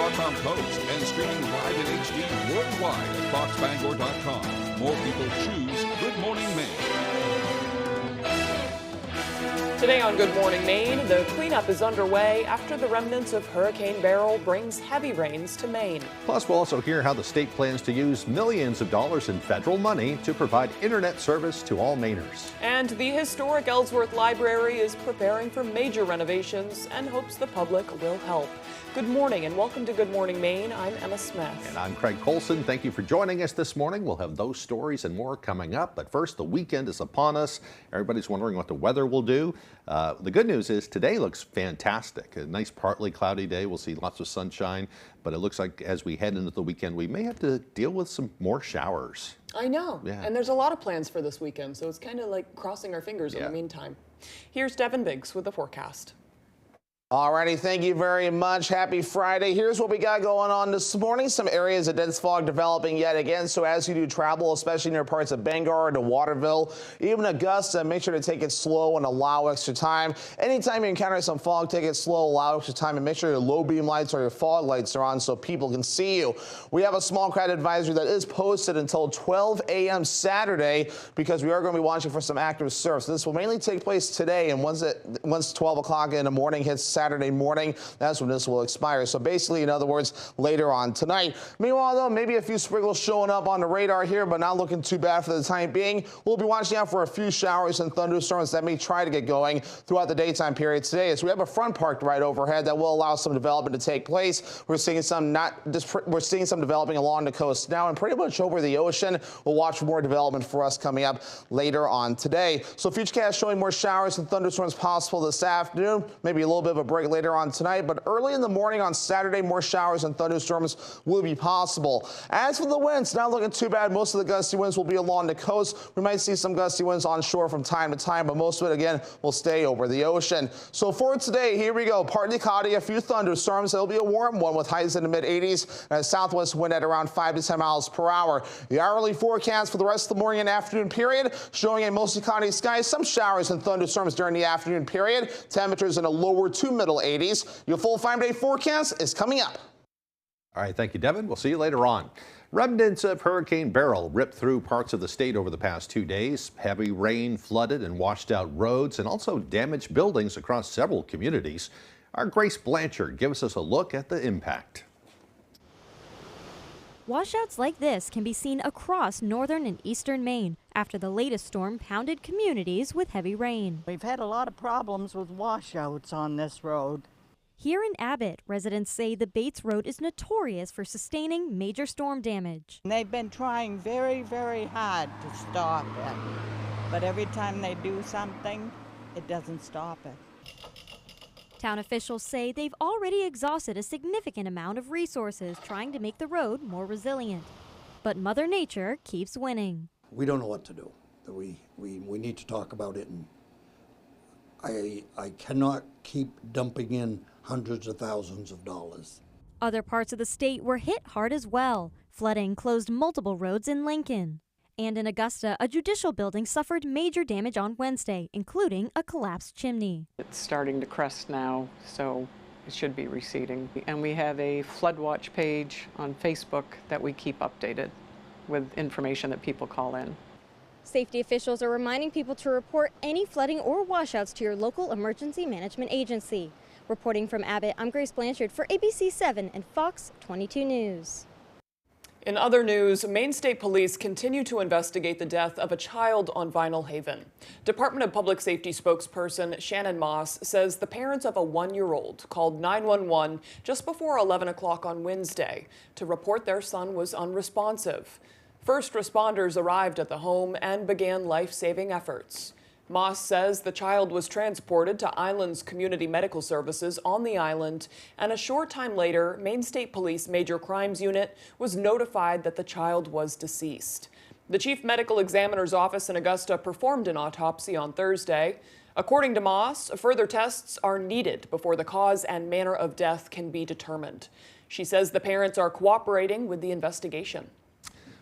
WFVX.com post and streaming live in HD worldwide at foxbangor.com. More people choose Good Morning Maine. Today on Good Morning Maine, the cleanup is underway after the remnants of Hurricane Beryl brings heavy rains to Maine. Plus, we'll also hear how the state plans to use millions of dollars in federal money to provide internet service to all Mainers. And the historic Ellsworth Library is preparing for major renovations and hopes the public will help. Good morning and welcome to Good Morning Maine. I'm Emma Smith. And I'm Craig Colson. Thank you for joining us this morning. We'll have those stories and more coming up. But first, the weekend is upon us. Everybody's wondering what the weather will do. The good news is today looks fantastic. A nice partly cloudy day. We'll see lots of sunshine. But it looks like as we head into the weekend, we may have to deal with some more showers. I know. Yeah. And there's a lot of plans for this weekend. So it's kind of like crossing our fingers in the meantime. Here's Devin Biggs with the forecast. Alrighty, thank you very much. Happy Friday. Here's what we got going on this morning. Some areas of dense fog developing yet again. So as you do travel, especially near parts of Bangor to Waterville, even Augusta, make sure to take it slow and allow extra time. Anytime you encounter some fog, take it slow, allow extra time, and make sure your low beam lights or your fog lights are on so people can see you. We have a small crowd advisory that is posted until 12 a.m. Saturday because we are going to be watching for some active surf. So this will mainly take place today, and once 12 o'clock in the morning hits Saturday morning, that's when this will expire. So basically, in other words, later on tonight. Meanwhile, though, maybe a few sprinkles showing up on the radar here, but not looking too bad for the time being. We'll be watching out for a few showers and thunderstorms that may try to get going throughout the daytime period today, as we have a front parked right overhead that will allow some development to take place. We're seeing some developing along the coast now and pretty much over the ocean. We'll watch for more development for us coming up later on today. So Futurecast showing more showers and thunderstorms possible this afternoon, maybe a little bit of a break later on tonight, but early in the morning on Saturday, more showers and thunderstorms will be possible. As for the winds, not looking too bad. Most of the gusty winds will be along the coast. We might see some gusty winds on shore from time to time, but most of it, again, will stay over the ocean. So for today, here we go. Partly cloudy, a few thunderstorms. It'll be a warm one with highs in the mid-80s and a southwest wind at around 5 to 10 miles per hour. The hourly forecast for the rest of the morning and afternoon period showing a mostly cloudy sky, some showers and thunderstorms during the afternoon period. Temperatures in the lower to middle 80s. Your full 5-day forecast is coming up. All right, thank you, Devin. We'll see you later on. Remnants of Hurricane Beryl ripped through parts of the state over the past 2 days. Heavy rain flooded and washed out roads and also damaged buildings across several communities. Our Grace Blanchard gives us a look at the impact. Washouts like this can be seen across northern and eastern Maine after the latest storm pounded communities with heavy rain. We've had a lot of problems with washouts on this road. Here in Abbott, residents say the Bates Road is notorious for sustaining major storm damage. They've been trying very, very hard to stop it, but every time they do something, it doesn't stop it. Town officials say they've already exhausted a significant amount of resources trying to make the road more resilient. But Mother Nature keeps winning. We don't know what to do. We need to talk about it, and I cannot keep dumping in hundreds of thousands of dollars. Other parts of the state were hit hard as well. Flooding closed multiple roads in Lincoln. And in Augusta, a judicial building suffered major damage on Wednesday, including a collapsed chimney. It's starting to crest now, so it should be receding. And we have a flood watch page on Facebook that we keep updated with information that people call in. Safety officials are reminding people to report any flooding or washouts to your local emergency management agency. Reporting from Abbott, I'm Grace Blanchard for ABC 7 and Fox 22 News. In other news, Maine State Police continue to investigate the death of a child on Vinyl Haven. Department of Public Safety spokesperson Shannon Moss says the parents of a 1-year-old called 911 just before 11 o'clock on Wednesday to report their son was unresponsive. First responders arrived at the home and began life-saving efforts. Moss says the child was transported to Island's Community Medical Services on the island, and a short time later, Maine State Police Major Crimes Unit was notified that the child was deceased. The Chief Medical Examiner's Office in Augusta performed an autopsy on Thursday. According to Moss, further tests are needed before the cause and manner of death can be determined. She says the parents are cooperating with the investigation.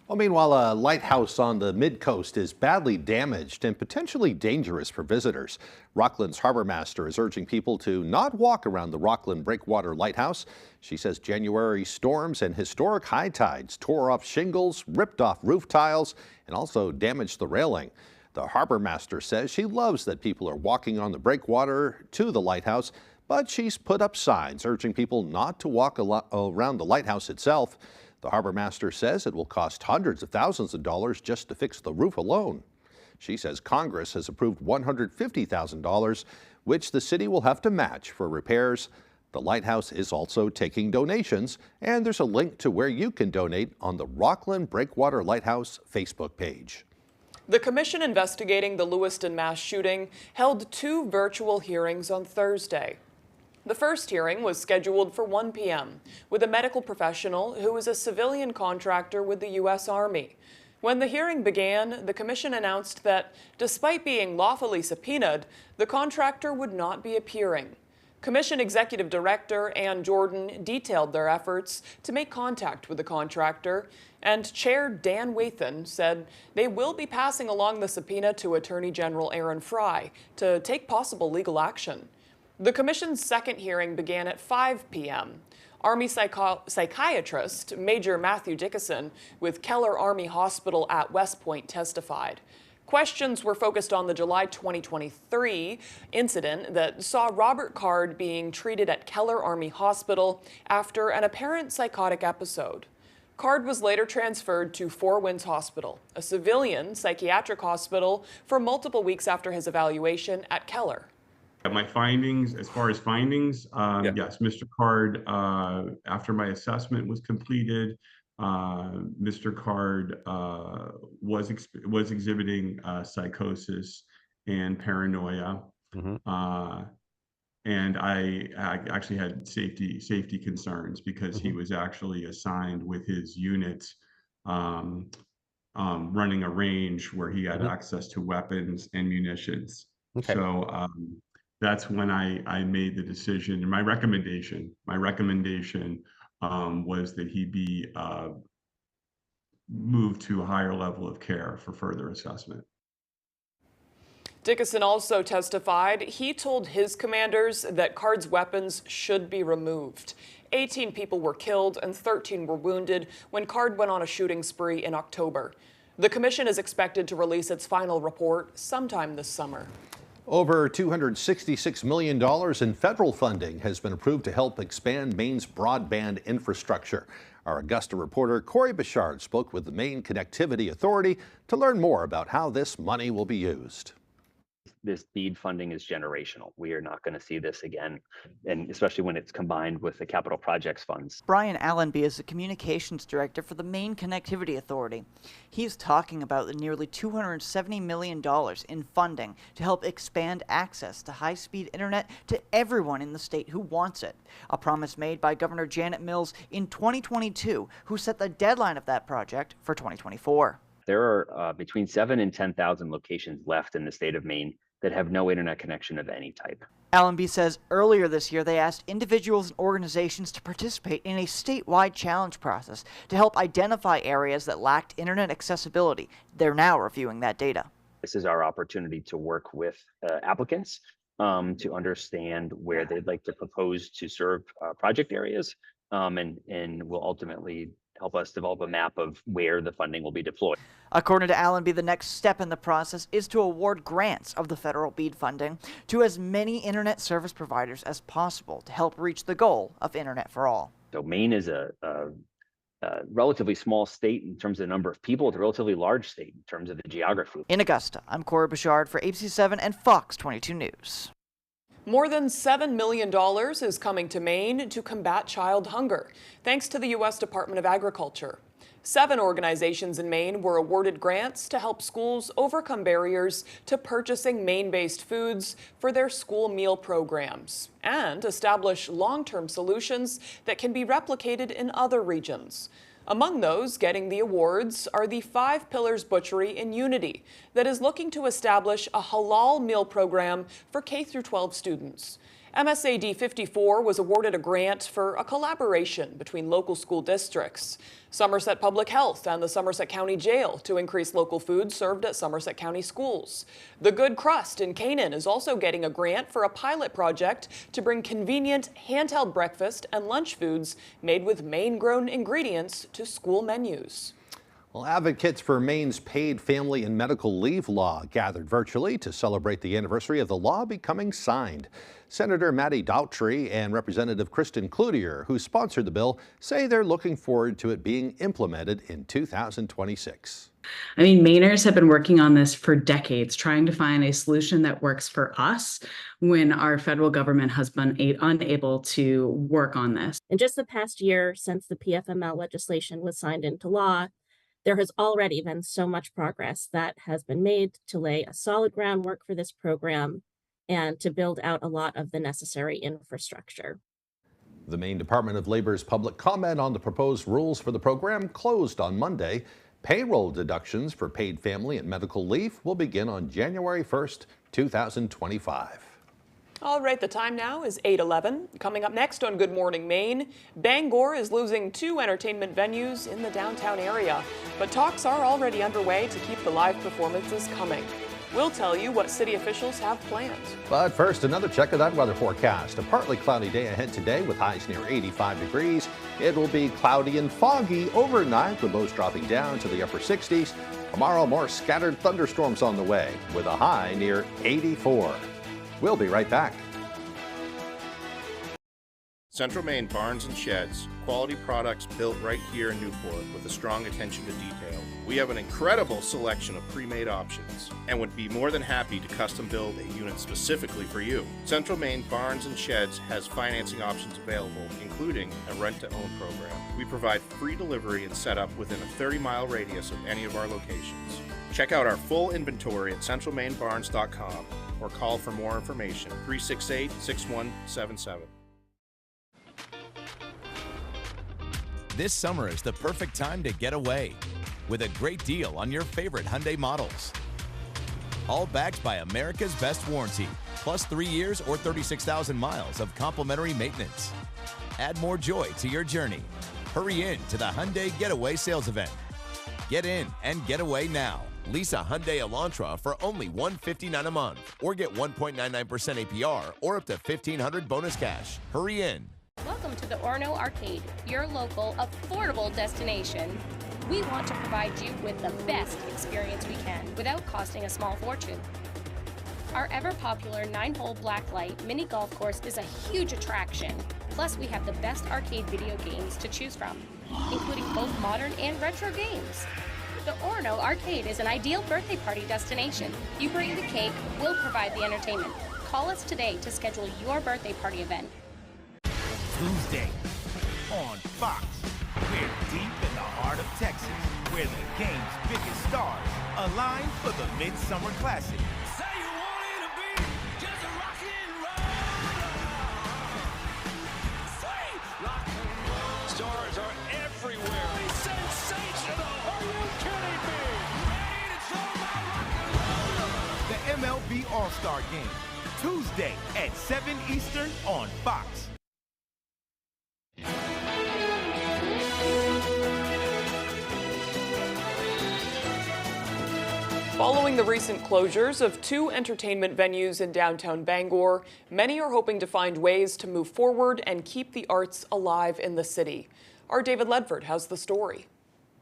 Well, meanwhile, a lighthouse on the mid-coast is badly damaged and potentially dangerous for visitors. Rockland's harbor master is urging people to not walk around the Rockland Breakwater Lighthouse. She says January storms and historic high tides tore off shingles, ripped off roof tiles, and also damaged the railing. The harbor master says she loves that people are walking on the breakwater to the lighthouse, but she's put up signs urging people not to walk around the lighthouse itself. The harbor master says it will cost hundreds of thousands of dollars just to fix the roof alone. She says Congress has approved $150,000, which the city will have to match for repairs. The lighthouse is also taking donations, and there's a link to where you can donate on the Rockland Breakwater Lighthouse Facebook page. The commission investigating the Lewiston mass shooting held 2 virtual hearings on Thursday. The first hearing was scheduled for 1 p.m. with a medical professional who is a civilian contractor with the U.S. Army. When the hearing began, the commission announced that, despite being lawfully subpoenaed, the contractor would not be appearing. Commission Executive Director Ann Jordan detailed their efforts to make contact with the contractor, and Chair Dan Wathan said they will be passing along the subpoena to Attorney General Aaron Fry to take possible legal action. The commission's second hearing began at 5 p.m. Army psychiatrist Major Matthew Dickinson with Keller Army Hospital at West Point testified. Questions were focused on the July 2023 incident that saw Robert Card being treated at Keller Army Hospital after an apparent psychotic episode. Card was later transferred to Four Winds Hospital, a civilian psychiatric hospital, for multiple weeks after his evaluation at Keller. My findings, as far as findings, yes, Mr. Card, after my assessment was completed, Mr. Card was exhibiting psychosis and paranoia, and I actually had safety concerns because he was actually assigned with his unit running a range where he had access to weapons and munitions. Okay. So that's when I made the decision. My recommendation was that he be moved to a higher level of care for further assessment. Dickinson also testified he told his commanders that Card's weapons should be removed. 18 people were killed and 13 were wounded when Card went on a shooting spree in October. The commission is expected to release its final report sometime this summer. Over $266 million in federal funding has been approved to help expand Maine's broadband infrastructure. Our Augusta reporter Corey Bichard spoke with the Maine Connectivity Authority to learn more about how this money will be used. This BEAD funding is generational. We are not going to see this again, and especially when it's combined with the capital projects funds. Brian Allenby is the communications director for the Maine Connectivity Authority. He's talking about the nearly $270 million in funding to help expand access to high-speed internet to everyone in the state who wants it. A promise made by Governor Janet Mills in 2022, who set the deadline of that project for 2024. There are between 7,000 and 10,000 locations left in the state of Maine that have no internet connection of any type. Allenby says earlier this year they asked individuals and organizations to participate in a statewide challenge process to help identify areas that lacked internet accessibility. They're now reviewing that data. This is our opportunity to work with applicants to understand where they'd like to propose to serve project areas, and will ultimately help us develop a map of where the funding will be deployed. According to Allenby, the next step in the process is to award grants of the federal BEAD funding to as many internet service providers as possible to help reach the goal of internet for all. So Maine is a relatively small state in terms of the number of people. It's a relatively large state in terms of the geography. In Augusta, I'm Corey Bichard for ABC7 and Fox 22 News. More than $7 million is coming to Maine to combat child hunger, thanks to the U.S. Department of Agriculture. 7 organizations in Maine were awarded grants to help schools overcome barriers to purchasing Maine-based foods for their school meal programs and establish long-term solutions that can be replicated in other regions. Among those getting the awards are the Five Pillars Butchery in Unity that is looking to establish a halal meal program for K-12 students. MSAD 54 was awarded a grant for a collaboration between local school districts, Somerset Public Health and the Somerset County Jail to increase local food served at Somerset County schools. The Good Crust in Canaan is also getting a grant for a pilot project to bring convenient handheld breakfast and lunch foods made with Maine-grown ingredients to school menus. Well, advocates for Maine's paid family and medical leave law gathered virtually to celebrate the anniversary of the law becoming signed. Senator Maddie Daughtry and Representative Kristen Cloutier, who sponsored the bill, say they're looking forward to it being implemented in 2026. I mean, Mainers have been working on this for decades, trying to find a solution that works for us when our federal government has been unable to work on this. In just the past year since the PFML legislation was signed into law, there has already been so much progress that has been made to lay a solid groundwork for this program and to build out a lot of the necessary infrastructure. The Maine Department of Labor's public comment on the proposed rules for the program closed on Monday. Payroll deductions for paid family and medical leave will begin on January 1st, 2025. All right, the time now is 8:11. Coming up next on Good Morning Maine, Bangor is losing 2 entertainment venues in the downtown area, but talks are already underway to keep the live performances coming. We'll tell you what city officials have planned. But first, another check of that weather forecast. A partly cloudy day ahead today with highs near 85 degrees. It will be cloudy and foggy overnight with lows dropping down to the upper 60s. Tomorrow, more scattered thunderstorms on the way with a high near 84. We'll be right back. Central Maine Barns and Sheds, quality products built right here in Newport with a strong attention to detail. We have an incredible selection of pre-made options and would be more than happy to custom build a unit specifically for you. Central Maine Barns and Sheds has financing options available, including a rent-to-own program. We provide free delivery and setup within a 30-mile radius of any of our locations. Check out our full inventory at centralmainbarns.com or call for more information, 368-6177. This summer is the perfect time to get away with a great deal on your favorite Hyundai models. All backed by America's best warranty, plus 3 years or 36,000 miles of complimentary maintenance. Add more joy to your journey. Hurry in to the Hyundai Getaway Sales Event. Get in and get away now. Lease a Hyundai Elantra for only $159 a month or get 1.99% APR or up to $1,500 bonus cash. Hurry in. Welcome to the Orono Arcade, your local, affordable destination. We want to provide you with the best experience we can without costing a small fortune. Our ever-popular 9-hole blacklight mini golf course is a huge attraction. Plus, we have the best arcade video games to choose from, including both modern and retro games. The Orono Arcade is an ideal birthday party destination. You bring the cake, we'll provide the entertainment. Call us today to schedule your birthday party event. Tuesday on Fox. We're deep in the heart of Texas, where the game's biggest stars align for the Midsummer Classic. Say you want it to be just a rock and roll. Sweet rock and roll. Stars are everywhere. Sensational. Are you kidding me? Ready to throw my rock and roll. The MLB All-Star Game, Tuesday at 7 Eastern on Fox. Following the recent closures of 2 entertainment venues in downtown Bangor, many are hoping to find ways to move forward and keep the arts alive in the city. Our David Ledford has the story.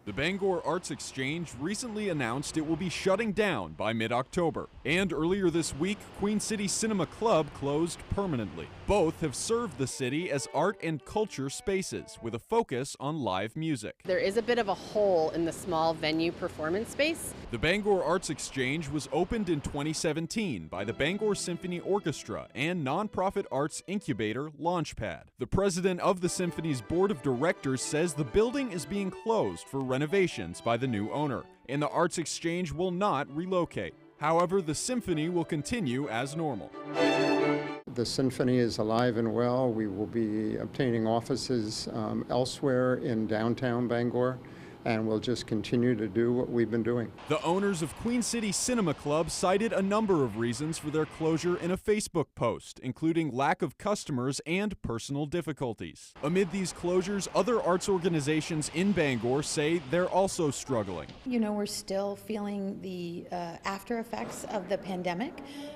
The Bangor Arts Exchange recently announced it will be shutting down by mid-October. And earlier this week, Queen City Cinema Club closed permanently. Both have served the city as art and culture spaces with a focus on live music. There is a bit of a hole in the small venue performance space. The Bangor Arts Exchange was opened in 2017 by the Bangor Symphony Orchestra and nonprofit arts incubator Launchpad. The president of the Symphony's board of directors says the building is being closed for renovations by the new owner, and the Arts Exchange will not relocate. However, the Symphony will continue as normal. The Symphony is alive and well. We will be obtaining offices elsewhere in downtown Bangor, and we'll just continue to do what we've been doing. The owners of Queen City Cinema Club cited a number of reasons for their closure in a Facebook post, including lack of customers and personal difficulties. Amid these closures, other arts organizations in Bangor say they're also struggling. You know, we're still feeling the after effects of the pandemic.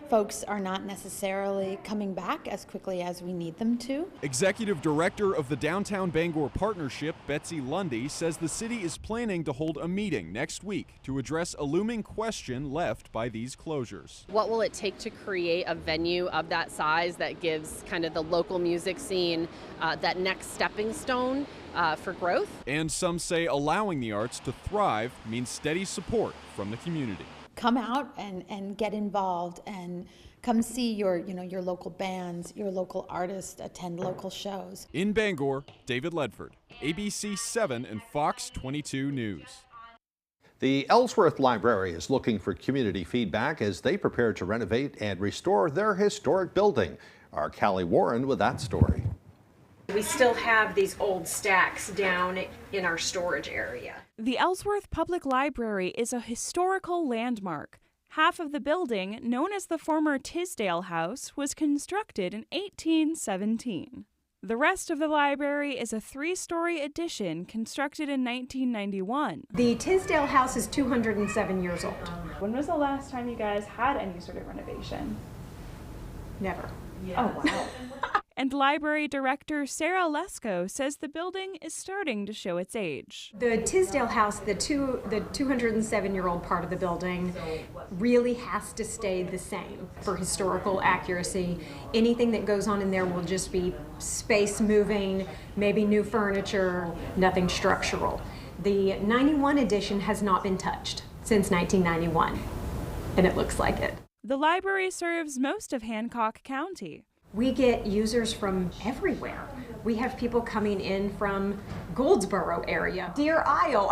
Folks are not necessarily coming back as quickly as we need them to. Executive Director of the Downtown Bangor Partnership, Betsy Lundy, says the city is planning to hold a meeting next week to address a looming question left by these closures. What will it take to create a venue of that size that gives kind of the local music scene that next stepping stone for growth? And some say allowing the arts to thrive means steady support from the community. Come out and get involved and come see your local bands, your local artists, attend local shows. In Bangor, David Ledford, ABC 7 and Fox 22 News. The Ellsworth Library is looking for community feedback as they prepare to renovate and restore their historic building. Our Callie Warren with that story. We still have these old stacks down in our storage area. The Ellsworth Public Library is a historical landmark. Half of the building, known as the former Tisdale House, was constructed in 1817. The rest of the library is a 3-story addition constructed in 1991. The Tisdale House is 207 years old. When was the last time you guys had any sort of renovation? Never. Oh, wow. And library director Sarah Lesko says the building is starting to show its age. The Tisdale House, the 207-year-old part of the building, really has to stay the same for historical accuracy. Anything that goes on in there will just be space moving, maybe new furniture, nothing structural. The 91 edition has not been touched since 1991, and it looks like it. The library serves most of Hancock County. We get users from everywhere. We have people coming in from Goldsboro area, Deer Isle,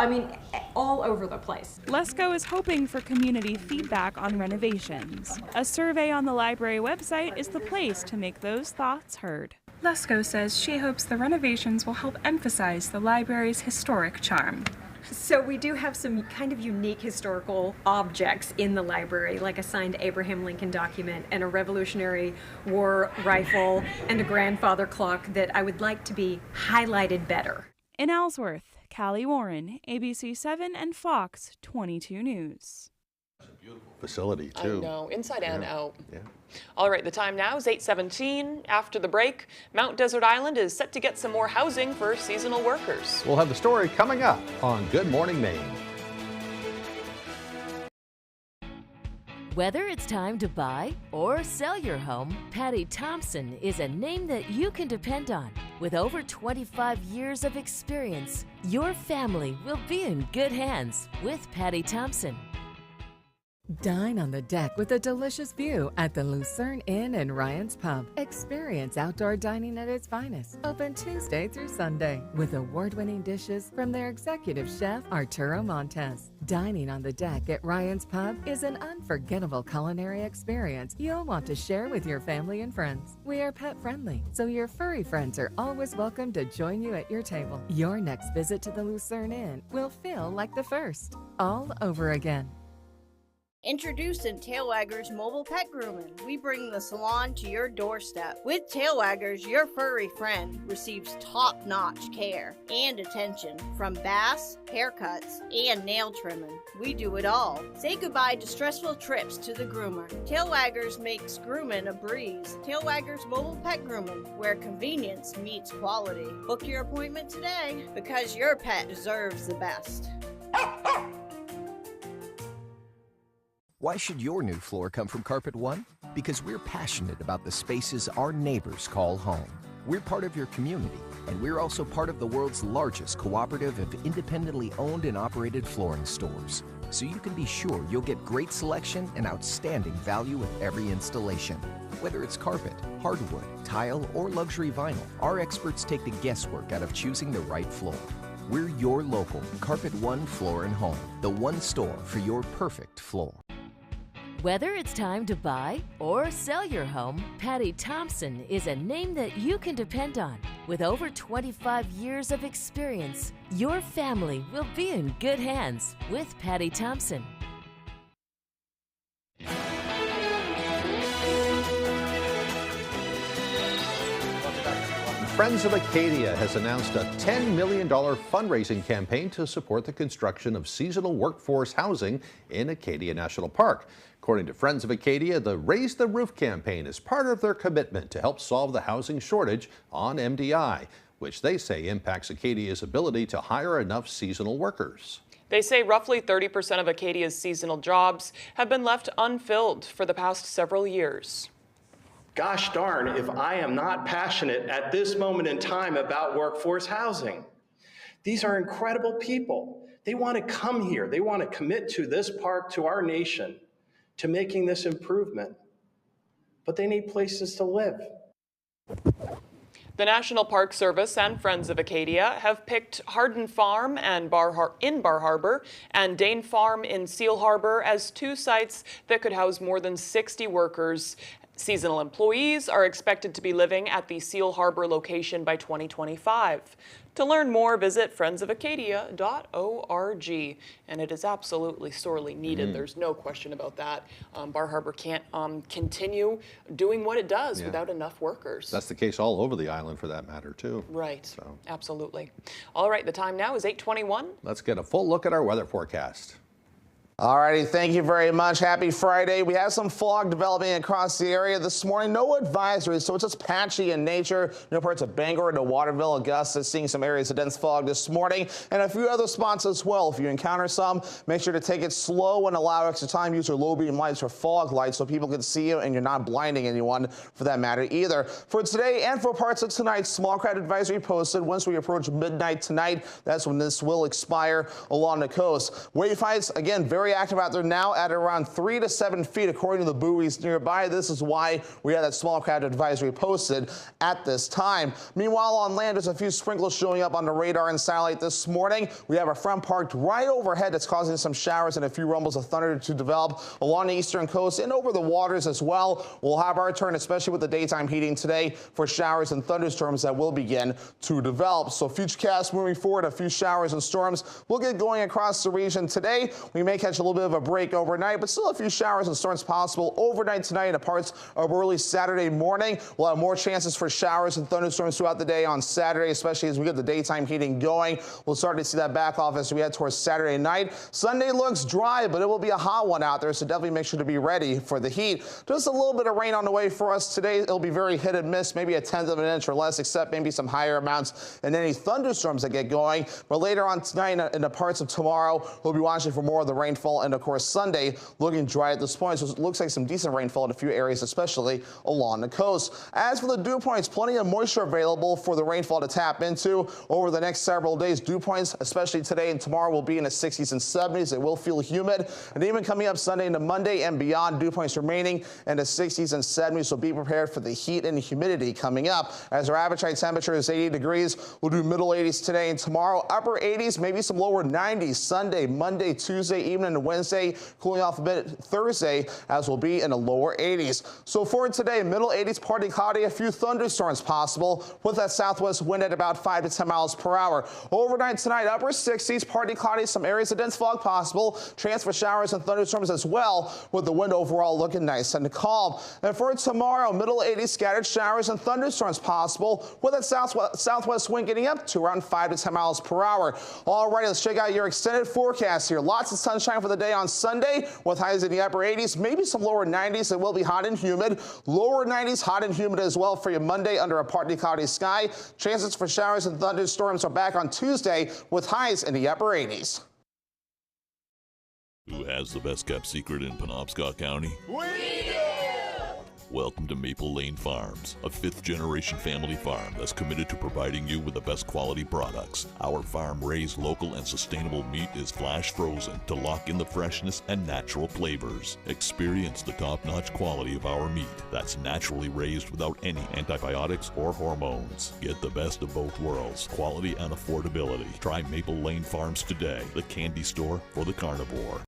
all over the place. Lesko is hoping for community feedback on renovations. A survey on the library website is the place to make those thoughts heard. Lesko says she hopes the renovations will help emphasize the library's historic charm. So we do have some kind of unique historical objects in the library, like a signed Abraham Lincoln document and a Revolutionary War rifle and a grandfather clock that I would like to be highlighted better. In Ellsworth, Callie Warren, ABC 7 and Fox 22 News. Facility too. I know, inside and out. Yeah. All right, the time now is 8:17. After the break, Mount Desert Island is set to get some more housing for seasonal workers. We'll have the story coming up on Good Morning Maine. Whether it's time to buy or sell your home, Patty Thompson is a name that you can depend on. With over 25 years of experience, your family will be in good hands with Patty Thompson. Dine on the deck with a delicious view at the Lucerne Inn and Ryan's Pub. Experience outdoor dining at its finest. Open Tuesday through Sunday with award-winning dishes from their executive chef, Arturo Montes. Dining on the deck at Ryan's Pub is an unforgettable culinary experience you'll want to share with your family and friends. We are pet-friendly, so your furry friends are always welcome to join you at your table. Your next visit to the Lucerne Inn will feel like the first, all over again. Introducing Tailwaggers Mobile Pet Grooming. We bring the salon to your doorstep. With Tailwaggers, your furry friend receives top-notch care and attention from baths, haircuts, and nail trimming. We do it all. Say goodbye to stressful trips to the groomer. Tailwaggers makes grooming a breeze. Tailwaggers Mobile Pet Grooming, where convenience meets quality. Book your appointment today because your pet deserves the best. Why should your new floor come from Carpet One? Because we're passionate about the spaces our neighbors call home. We're part of your community, and we're also part of the world's largest cooperative of independently owned and operated flooring stores. So you can be sure you'll get great selection and outstanding value with every installation. Whether it's carpet, hardwood, tile, or luxury vinyl, our experts take the guesswork out of choosing the right floor. We're your local Carpet One Floor and Home, the one store for your perfect floor. Whether it's time to buy or sell your home, Patty Thompson is a name that you can depend on. With over 25 years of experience, your family will be in good hands with Patty Thompson. Friends of Acadia has announced a $10 million fundraising campaign to support the construction of seasonal workforce housing in Acadia National Park. According to Friends of Acadia, the Raise the Roof campaign is part of their commitment to help solve the housing shortage on MDI, which they say impacts Acadia's ability to hire enough seasonal workers. They say roughly 30% of Acadia's seasonal jobs have been left unfilled for the past several years. Gosh darn if I am not passionate at this moment in time about workforce housing. These are incredible people. They want to come here. They want to commit to this park, to our nation, to making this improvement. But they need places to live. The National Park Service and Friends of Acadia have picked Hardin Farm and in Bar Harbor and Dane Farm in Seal Harbor as two sites that could house more than 60 workers. Seasonal employees are expected to be living at the Seal Harbor location by 2025. To learn more, visit friendsofacadia.org. And it is absolutely sorely needed. There's no question about that. Bar Harbor can't continue doing what it does without enough workers. That's the case all over the island for that matter, too. Right, So, absolutely. All right, the time now is 8:21. let's get a full look at our weather forecast. Alrighty, thank you very much. Happy Friday. We have some fog developing across the area this morning. No advisories, so it's just patchy in nature. No parts of Bangor to Waterville, Augusta, seeing some areas of dense fog this morning, and a few other spots as well. If you encounter some, make sure to take it slow and allow extra time. Use your low beam lights or fog lights so people can see you and you're not blinding anyone for that matter either. For today and for parts of tonight, small crowd advisory posted. Once we approach midnight tonight, that's when this will expire along the coast. Wave heights, again, very active out there now at around 3 to 7 feet according to the buoys nearby. This is why we had that small crowd advisory posted at this time. Meanwhile, on land, there's a few sprinkles showing up on the radar and satellite this morning. We have a front parked right overhead that's causing some showers and a few rumbles of thunder to develop along the eastern coast and over the waters as well. We'll have our turn, especially with the daytime heating today, for showers and thunderstorms that will begin to develop. So futurecast moving forward, a few showers and storms will get going across the region today. We may catch a little bit of a break overnight, but still a few showers and storms possible overnight tonight and parts of early Saturday morning. We'll have more chances for showers and thunderstorms throughout the day on Saturday, especially as we get the daytime heating going. We'll start to see that back off as we head towards Saturday night. Sunday looks dry, but it will be a hot one out there, so definitely make sure to be ready for the heat. Just a little bit of rain on the way for us today. It'll be very hit and miss, maybe a 1/10 of an inch or less, except maybe some higher amounts and any thunderstorms that get going. But later on tonight and the parts of tomorrow, we'll be watching for more of the rainfall, and of course Sunday looking dry at this point, so it looks like some decent rainfall in a few areas, especially along the coast. As for the dew points, plenty of moisture available for the rainfall to tap into over the next several days. Dew points, especially today and tomorrow, will be in the 60s and 70s. It will feel humid, and even coming up Sunday into Monday and beyond, dew points remaining in the 60s and 70s, so be prepared for the heat and humidity coming up. As our average high temperature is 80 degrees, we'll do middle 80s today and tomorrow, upper 80s, maybe some lower 90s Sunday, Monday, Tuesday, even into Wednesday, cooling off a bit Thursday, as we'll be in the lower 80s. So for today, middle 80s, partly cloudy, a few thunderstorms possible with that southwest wind at about 5 to 10 miles per hour. Overnight tonight, upper 60s, partly cloudy, some areas of dense fog possible, chance for showers and thunderstorms as well, with the wind overall looking nice and calm. And for tomorrow, middle 80s, scattered showers and thunderstorms possible, with that southwest wind getting up to around 5 to 10 miles per hour. All right, let's check out your extended forecast here. Lots of sunshine for the day on Sunday, with highs in the upper 80s, maybe some lower 90s. It will be hot and humid. Lower 90s, hot and humid as well for you Monday under a partly cloudy sky. Chances for showers and thunderstorms are back on Tuesday with highs in the upper 80s. Who has the best kept secret in Penobscot County? We do! Welcome to Maple Lane Farms, a 5th-generation family farm that's committed to providing you with the best quality products. Our farm-raised local and sustainable meat is flash frozen to lock in the freshness and natural flavors. Experience the top-notch quality of our meat that's naturally raised without any antibiotics or hormones. Get the best of both worlds, quality and affordability. Try Maple Lane Farms today, the candy store for the carnivore.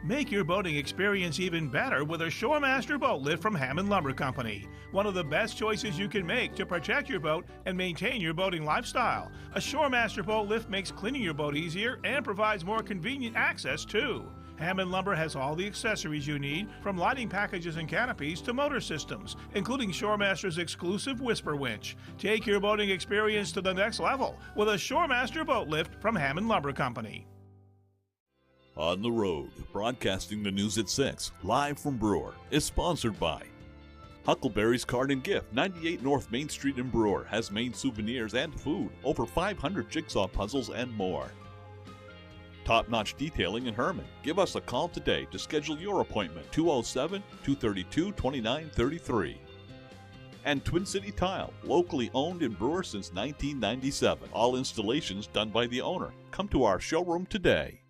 Make your boating experience even better with a Shoremaster boat lift from Hammond Lumber Company. One of the best choices you can make to protect your boat and maintain your boating lifestyle. A Shoremaster boat lift makes cleaning your boat easier and provides more convenient access too. Hammond Lumber has all the accessories you need, from lighting packages and canopies to motor systems, including Shoremaster's exclusive Whisper Winch. Take your boating experience to the next level with a Shoremaster boat lift from Hammond Lumber Company. On the Road, broadcasting the news at 6, live from Brewer, is sponsored by Huckleberry's Card and Gift, 98 North Main Street in Brewer, has Maine souvenirs and food, over 500 jigsaw puzzles and more. Top-notch detailing in Herman. Give us a call today to schedule your appointment, 207-232-2933. And Twin City Tile, locally owned in Brewer since 1997. All installations done by the owner. Come to our showroom today.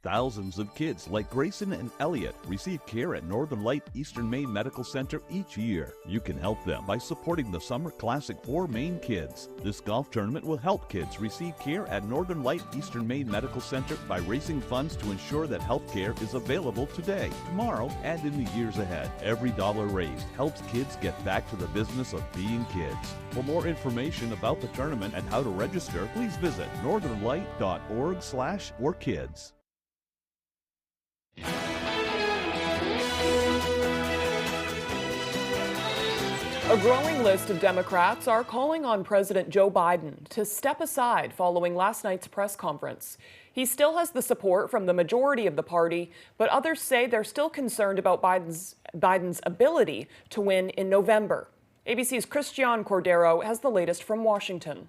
Thousands of kids like Grayson and Elliot receive care at Northern Light Eastern Maine Medical Center each year. You can help them by supporting the Summer Classic for Maine kids. This golf tournament will help kids receive care at Northern Light Eastern Maine Medical Center by raising funds to ensure that health care is available today, tomorrow, and in the years ahead. Every dollar raised helps kids get back to the business of being kids. For more information about the tournament and how to register, please visit northernlight.org/forkids. A growing list of Democrats are calling on President Joe Biden to step aside following last night's press conference. He still has the support from the majority of the party, but others say they're still concerned about Biden's ability to win in November. ABC's Christian Cordero has the latest from Washington.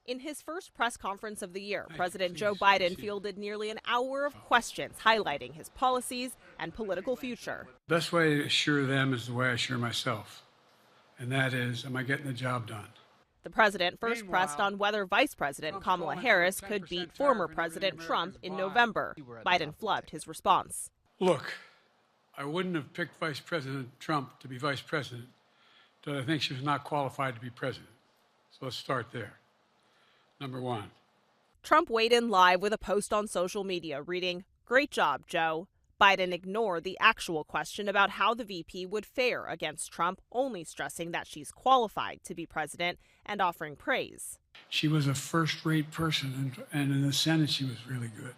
In his first press conference of the year, President Joe Biden fielded nearly an hour of questions highlighting his policies and political future. The best way to assure them is the way I assure myself, and that is, am I getting the job done? The president first pressed on whether Vice President Kamala Harris could beat former President Trump in November. Biden flubbed his response. Look, I wouldn't have picked Vice President Trump to be vice president, but I think she was not qualified to be president. So let's start there. Number one. Trump weighed in live with a post on social media reading, "Great job, Joe." Biden ignored the actual question about how the VP would fare against Trump, only stressing that she's qualified to be president and offering praise. She was a first-rate person, and in the Senate she was really good.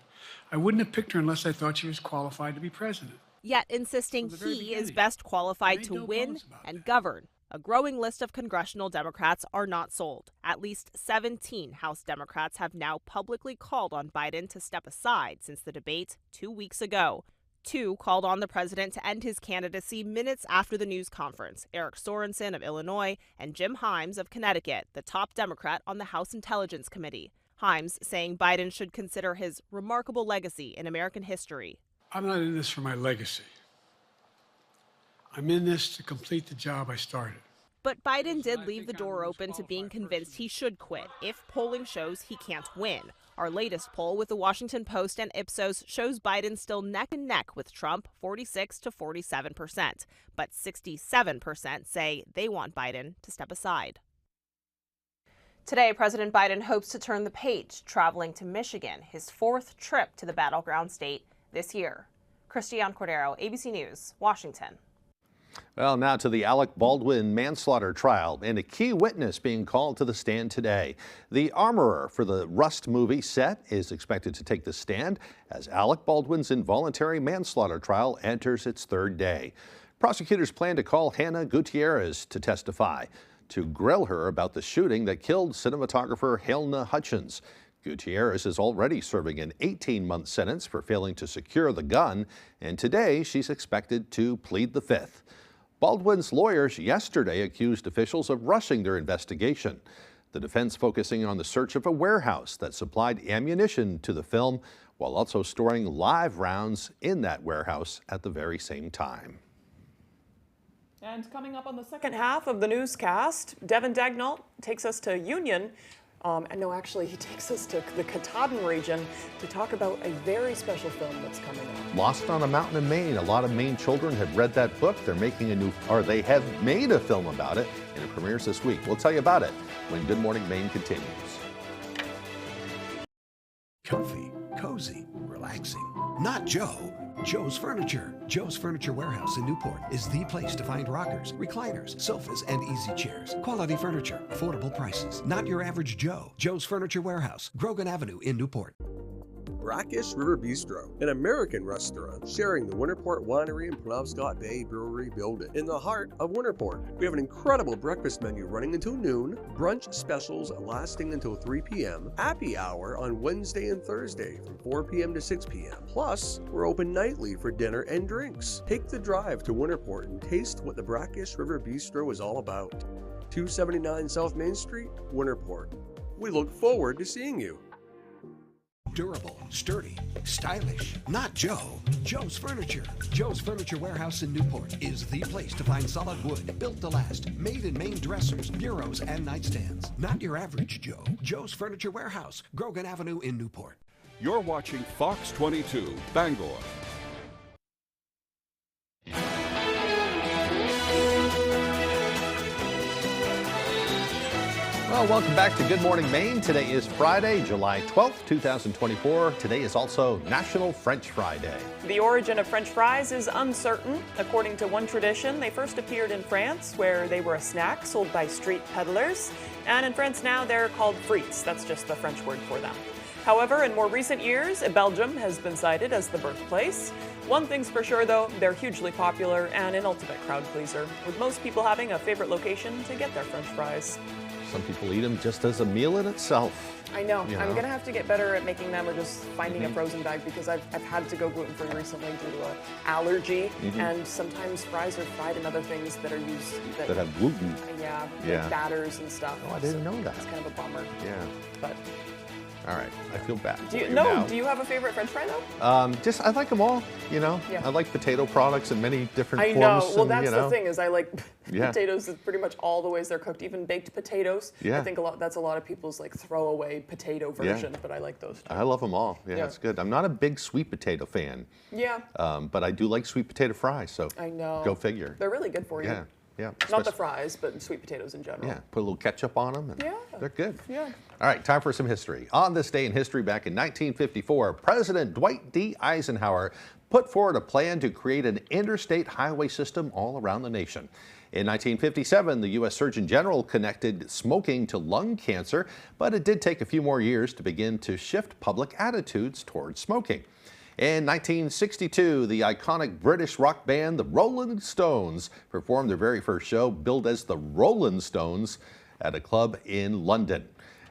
I wouldn't have picked her unless I thought she was qualified to be president. Yet insisting he is best qualified to win and govern. A growing list of congressional Democrats are not sold. At least 17 House Democrats have now publicly called on Biden to step aside since the debate 2 weeks ago. 2 called on the president to end his candidacy minutes after the news conference: Eric Sorensen of Illinois and Jim Himes of Connecticut, the top Democrat on the House Intelligence Committee. Himes saying Biden should consider his remarkable legacy in American history. I'm not in this for my legacy. I'm in this to complete the job I started. But Biden did leave the door open to being convinced he should quit if polling shows he can't win. Our latest poll with the Washington Post and Ipsos shows Biden still neck and neck with Trump, 46 to 47%. But 67% say they want Biden to step aside. Today, President Biden hopes to turn the page, traveling to Michigan, his 4th trip to the battleground state this year. Christian Cordero, ABC News, Washington. Well, now to the Alec Baldwin manslaughter trial and a key witness being called to the stand today. The armorer for the Rust movie set is expected to take the stand as Alec Baldwin's involuntary manslaughter trial enters its 3rd day. Prosecutors plan to call Hannah Gutierrez to testify to grill her about the shooting that killed cinematographer Helena Hutchins. Gutierrez is already serving an 18-month sentence for failing to secure the gun, and today she's expected to plead the 5th. Baldwin's lawyers yesterday accused officials of rushing their investigation. The defense focusing on the search of a warehouse that supplied ammunition to the film, while also storing live rounds in that warehouse at the very same time. And coming up on the second half of the newscast, Devin Dagnall takes us to Union. Actually, he takes us to the Katahdin region to talk about a very special film that's coming up. Lost on a Mountain in Maine. A lot of Maine children have read that book. They have made a film about it, and it premieres this week. We'll tell you about it when Good Morning Maine continues. Comfy, cozy, relaxing. Not Joe. Joe's Furniture. Joe's Furniture Warehouse in Newport is the place to find rockers, recliners, sofas, and easy chairs. Quality furniture, affordable prices. Not your average Joe. Joe's Furniture Warehouse, Grogan Avenue in Newport. Brackish River Bistro, an American restaurant sharing the Winterport Winery and Penobscot Bay Brewery building in the heart of Winterport. We have an incredible breakfast menu running until noon, brunch specials lasting until 3 p.m., happy hour on Wednesday and Thursday from 4 p.m. to 6 p.m. Plus, we're open nightly for dinner and drinks. Take the drive to Winterport and taste what the Brackish River Bistro is all about. 279 South Main Street, Winterport. We look forward to seeing you. Durable, sturdy, stylish. Not Joe. Joe's Furniture. Joe's Furniture Warehouse in Newport is the place to find solid wood, built to last, made in Maine dressers, bureaus, and nightstands. Not your average Joe. Joe's Furniture Warehouse, Grogan Avenue in Newport. You're watching Fox 22, Bangor. Well, welcome back to Good Morning Maine. Today is Friday, July 12th, 2024. Today is also National French Fry Day. The origin of French fries is uncertain. According to one tradition, they first appeared in France, where they were a snack sold by street peddlers. And in France now, they're called frites. That's just the French word for them. However, in more recent years, Belgium has been cited as the birthplace. One thing's for sure, though, they're hugely popular and an ultimate crowd pleaser, with most people having a favorite location to get their French fries. Some people eat them just as a meal in itself. I know. You I'm know? going to have to get better at making them or just finding a frozen bag because I've had to go gluten-free recently due to an allergy. And sometimes fries are fried in other things that are used That have gluten. Yeah, Yeah. like batters and stuff. Oh, I didn't know that. It's kind of a bummer. Yeah. But All right. I feel bad. do you, for no, now. do you have a favorite French fry though? Just I like them all. You know. Yeah. I like potato products in many different I forms. know. Well, and, that's you know. the thing is I like Yeah. potatoes is pretty much all the ways they're cooked, even baked potatoes. Yeah. I think that's a lot of people's like throwaway potato version, but I like those too. I love them all. Yeah, Yeah. it's good. I'm not a big sweet potato fan. Yeah. But I do like sweet potato fries. So I know. go figure. They're really good for you. Yeah. Yeah. Not the fries, but sweet potatoes in general. Yeah, put a little ketchup on them, and Yeah. they're good. Yeah. All right, time for some history. On this day in history, back in 1954, President Dwight D. Eisenhower put forward a plan to create an interstate highway system all around the nation. In 1957, the U.S. Surgeon General connected smoking to lung cancer, but it did take a few more years to begin to shift public attitudes towards smoking. In 1962, the iconic British rock band, the Rolling Stones, performed their very first show, billed as the Rolling Stones, at a club in London.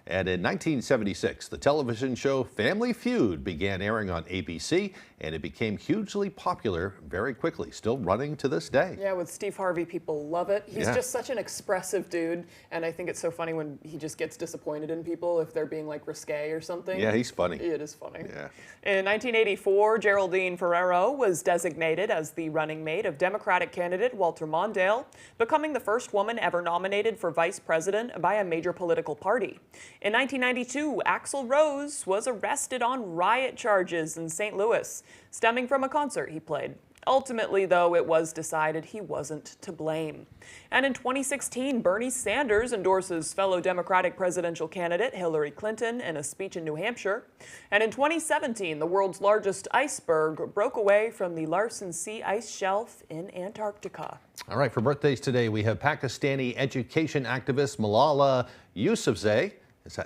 And in 1976, the television show Family Feud began airing on ABC, and it became hugely popular very quickly, still running to this day. Yeah, with Steve Harvey, people love it. He's Yeah. just such an expressive dude, and I think it's so funny when he just gets disappointed in people if they're being like risque or something. Yeah, he's funny. It is funny. Yeah. In 1984, Geraldine Ferrero was designated as the running mate of Democratic candidate Walter Mondale, becoming the first woman ever nominated for vice president by a major political party. In 1992, Axl Rose was arrested on riot charges in St. Louis, stemming from a concert he played. Ultimately, though, it was decided he wasn't to blame. And in 2016, Bernie Sanders endorses fellow Democratic presidential candidate Hillary Clinton in a speech in New Hampshire. And in 2017, the world's largest iceberg broke away from the Larsen C ice shelf in Antarctica. All right, for birthdays today, we have Pakistani education activist Malala Yousafzai.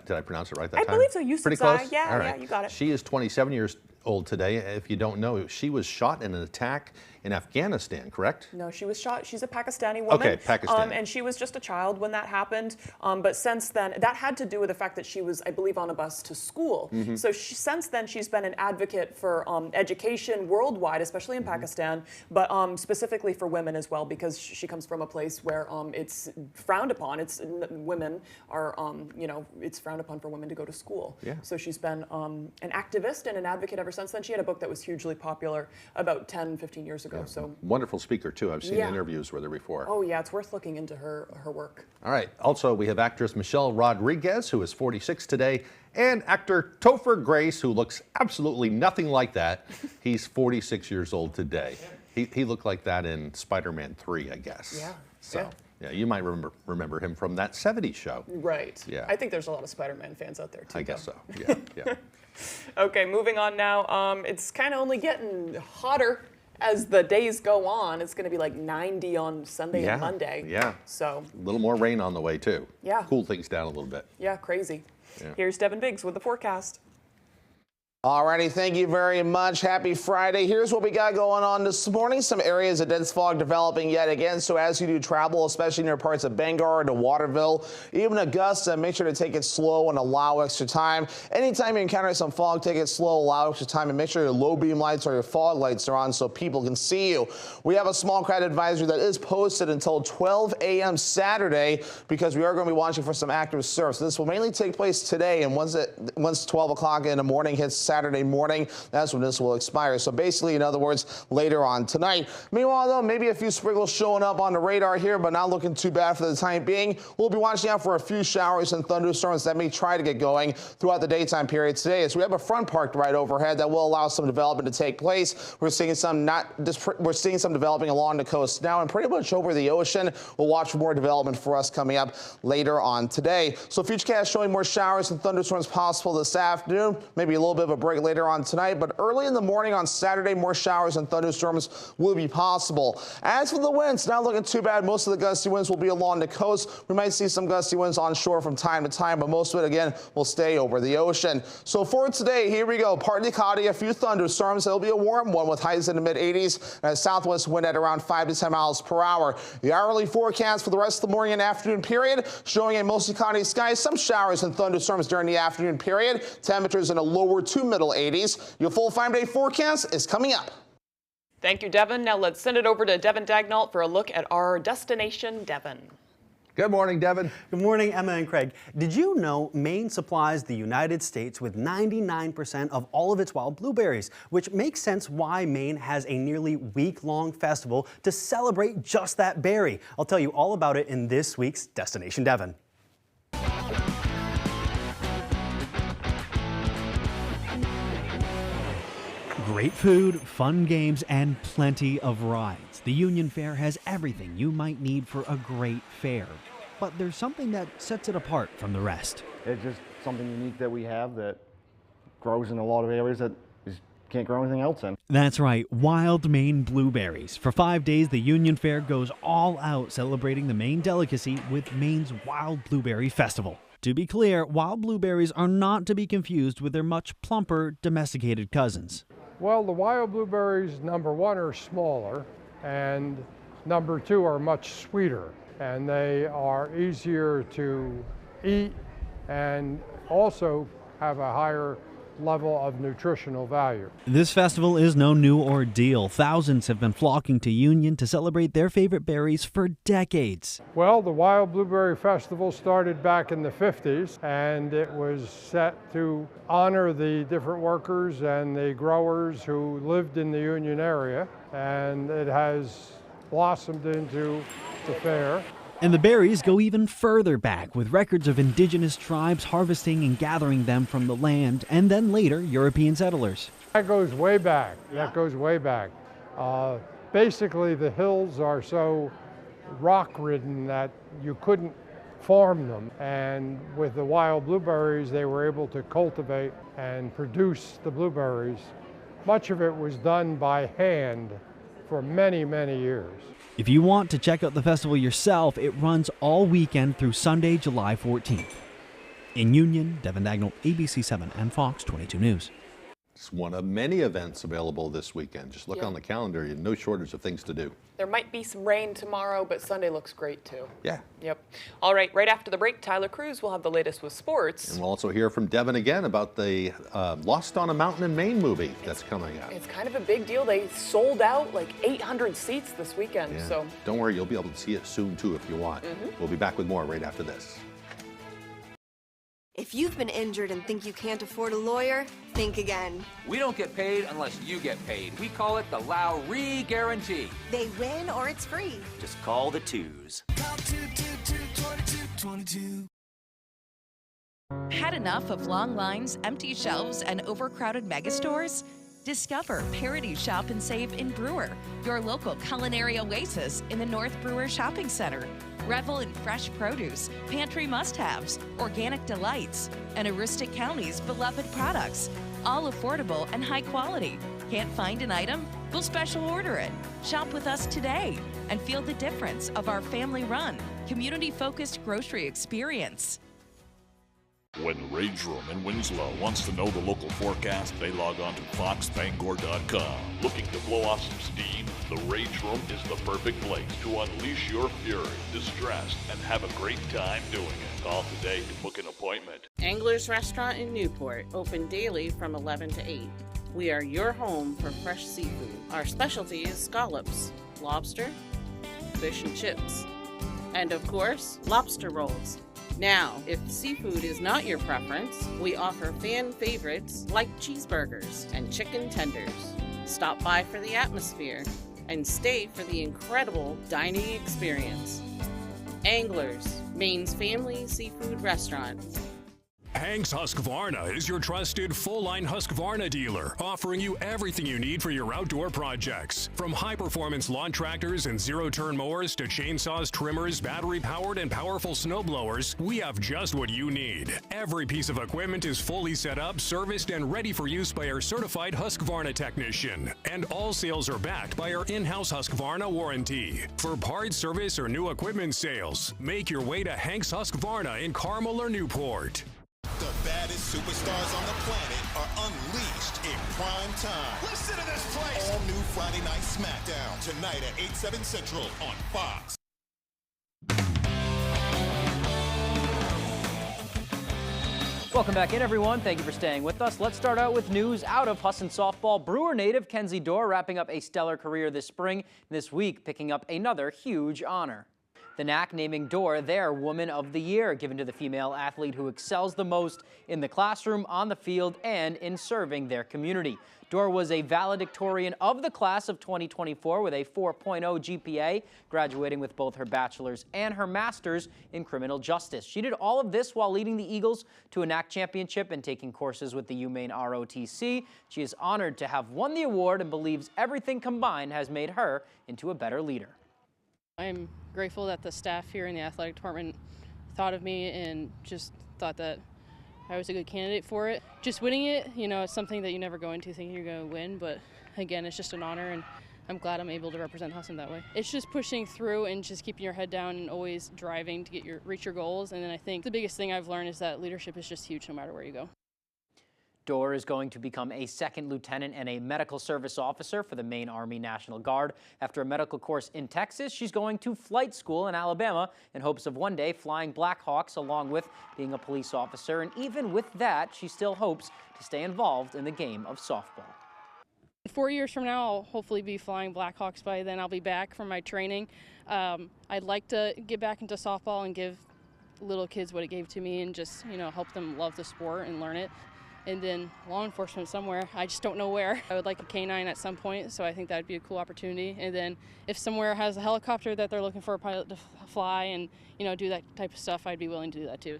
Did I pronounce it right that time? I believe so. Yousafzai. Pretty close? Yeah, All right. yeah, you got it. She is 27 years old today. If you don't know, she was shot in an attack in Afghanistan, correct? No, she was shot. She's a Pakistani woman. Okay, Pakistan. And she was just a child when that happened. But since then, that had to do with the fact that she was, I believe, on a bus to school. So since then, she's been an advocate for education worldwide, especially in Pakistan, but specifically for women as well, because she comes from a place where it's frowned upon. Women are, it's frowned upon for women to go to school. Yeah. So she's been an activist and an advocate ever since then. She had a book that was hugely popular about 10, 15 years ago. So Wonderful speaker, too. I've seen Yeah. interviews with her before. oh yeah, it's worth looking into her work. All right. Also, we have actress Michelle Rodriguez, who is 46 today, and actor Topher Grace, who looks absolutely nothing like that. He's 46 years old today. He looked like that in Spider-Man 3, I guess. Yeah. So, Yeah, you might remember him from that 70s show. Right. Yeah. I think there's a lot of Spider-Man fans out there too. I guess so. Yeah. Yeah. Okay, moving on now. It's kind of only getting hotter as the days go on. It's going to be like 90 on Sunday and Monday. Yeah. So a little more rain on the way too. Yeah. Cool things down a little bit. yeah, crazy. Yeah. Here's Devin Biggs with the forecast. Alrighty, thank you very much. Happy Friday. Here's what we got going on this morning. Some areas of dense fog developing yet again. So as you do travel, especially near parts of Bangor to Waterville, even Augusta, make sure to take it slow and allow extra time. Anytime you encounter some fog, take it slow, allow extra time, and make sure your low beam lights or your fog lights are on so people can see you. We have a small crowd advisory that is posted until 12 a.m. Saturday because we are going to be watching for some active surf. So this will mainly take place today, and once 12 o'clock in the morning hits Saturday morning, that's when this will expire. So basically, in other words, later on tonight. Meanwhile, though, maybe a few sprinkles showing up on the radar here, but not looking too bad for the time being. We'll be watching out for a few showers and thunderstorms that may try to get going throughout the daytime period today, as we have a front parked right overhead that will allow some development to take place. We're seeing some developing along the coast now and pretty much over the ocean. We'll watch for more development for us coming up later on today. So Futurecast showing more showers and thunderstorms possible this afternoon, maybe a little bit of a break later on tonight, but early in the morning on Saturday, more showers and thunderstorms will be possible. As for the winds, not looking too bad. Most of the gusty winds will be along the coast. We might see some gusty winds on shore from time to time, but most of it, again, will stay over the ocean. So for today, here we go. Partly cloudy, a few thunderstorms. It'll be a warm one with highs in the mid-80s and a southwest wind at around 5 to 10 miles per hour. The hourly forecast for the rest of the morning and afternoon period showing a mostly cloudy sky, some showers and thunderstorms during the afternoon period. Temperatures in the lower to middle 80s. Your full 5-day forecast is coming up. Thank you, Devin. Now let's send it over to Devin Dagnall for a look at our destination, Devin. Good morning, Devin. Good morning, Emma and Craig. Did you know Maine supplies the United States with 99% of all of its wild blueberries, which makes sense why Maine has a nearly week-long festival to celebrate just that berry. I'll tell you all about it in this week's Destination Devin. Great food, fun games, and plenty of rides. The Union Fair has everything you might need for a great fair. But there's something that sets it apart from the rest. It's just something unique that we have that grows in a lot of areas that can't grow anything else in. That's right, wild Maine blueberries. For 5 days, the Union Fair goes all out celebrating the Maine delicacy with Maine's Wild Blueberry Festival. To be clear, wild blueberries are not to be confused with their much plumper, domesticated cousins. Well, the wild blueberries, number one, are smaller, and number two, are much sweeter, and they are easier to eat and also have a higher level of nutritional value. This festival is no new ordeal. Thousands have been flocking to Union to celebrate their favorite berries for decades. Well, the Wild Blueberry Festival started back in the 50s, and it was set to honor the different workers and the growers who lived in the Union area, and it has blossomed into the fair. And the berries go even further back, with records of indigenous tribes harvesting and gathering them from the land, and then later European settlers. That goes way back. That goes way back. Basically, the hills are so rock-ridden that you couldn't farm them. And with the wild blueberries, they were able to cultivate and produce the blueberries. Much of it was done by hand for many, many years. If you want to check out the festival yourself, it runs all weekend through Sunday, July 14th. In Union, Devin Dagnall, ABC 7 and Fox 22 News. It's one of many events available this weekend. Just look on the calendar, you have no shortage of things to do. There might be some rain tomorrow, but Sunday looks great too. Yeah. Yep. All right, right after the break, Tyler Cruz will have the latest with sports. And we'll also hear from Devin again about the Lost on a Mountain in Maine movie that's coming out. It's kind of a big deal. They sold out like 800 seats this weekend. Yeah. So don't worry, you'll be able to see it soon too if you want. We'll be back with more right after this. If you've been injured and think you can't afford a lawyer, think again. We don't get paid unless you get paid. We call it the Lowry Guarantee. They win or it's free. Just call the twos. Call 222-2222. Had enough of long lines, empty shelves, and overcrowded megastores? Discover Parity Shop and Save in Brewer, your local culinary oasis in the North Brewer Shopping Center. Revel in fresh produce, pantry must-haves, organic delights, and Aroostook County's beloved products. All affordable and high quality. Can't find an item? We'll special order it. Shop with us today and feel the difference of our family-run, community-focused grocery experience. When Rage Room in Winslow wants to know the local forecast, they log on to foxbangor.com. Looking to blow off some steam? The Rage Room is the perfect place to unleash your fury, distress, and have a great time doing it. Call today to book an appointment. Angler's Restaurant in Newport, open daily from 11 to 8. We are your home for fresh seafood. Our specialty is scallops, lobster, fish and chips, and of course, lobster rolls. Now, if seafood is not your preference, we offer fan favorites like cheeseburgers and chicken tenders. Stop by for the atmosphere and stay for the incredible dining experience. Anglers, Maine's family seafood restaurant. Hank's Husqvarna is your trusted full-line Husqvarna dealer, offering you everything you need for your outdoor projects. From high-performance lawn tractors and zero-turn mowers to chainsaws, trimmers, battery-powered and powerful snowblowers, we have just what you need. Every piece of equipment is fully set up, serviced, and ready for use by our certified Husqvarna technician. And all sales are backed by our in-house Husqvarna warranty. For parts, service, or new equipment sales, make your way to Hank's Husqvarna in Carmel or Newport. The baddest superstars on the planet are unleashed in prime time. Listen to this place! All new Friday Night SmackDown, tonight at 8, 7 Central on Fox. Welcome back in, everyone. Thank you for staying with us. Let's start out with news out of Husson softball. Brewer native Kenzie Dorr wrapping up a stellar career this spring, and this week picking up another huge honor. The NAC naming Dorr their Woman of the Year, given to the female athlete who excels the most in the classroom, on the field, and in serving their community. Dorr was a valedictorian of the class of 2024 with a 4.0 GPA, graduating with both her bachelor's and her master's in criminal justice. She did all of this while leading the Eagles to a NAC championship and taking courses with the UMaine ROTC. She is honored to have won the award and believes everything combined has made her into a better leader. I'm grateful that the staff here in the athletic department thought of me and just thought that I was a good candidate for it. Just winning it, you know, it's something that you never go into thinking you're going to win, but again, it's just an honor, and I'm glad I'm able to represent Husson that way. It's just pushing through and just keeping your head down and always driving to reach your goals, and then I think the biggest thing I've learned is that leadership is just huge no matter where you go. Dorr is going to become a second lieutenant and a medical service officer for the Maine Army National Guard. After a medical course in Texas, she's going to flight school in Alabama in hopes of one day flying Blackhawks along with being a police officer. And even with that, she still hopes to stay involved in the game of softball. 4 years from now, I'll hopefully be flying Blackhawks. By then, I'll be back from my training. I'd like to get back into softball and give little kids what it gave to me and just, you know, help them love the sport and learn it. And then law enforcement somewhere, I just don't know where. I would like a K-9 at some point, so I think that would be a cool opportunity. And then if somewhere has a helicopter that they're looking for a pilot to fly and, you know, do that type of stuff, I'd be willing to do that too.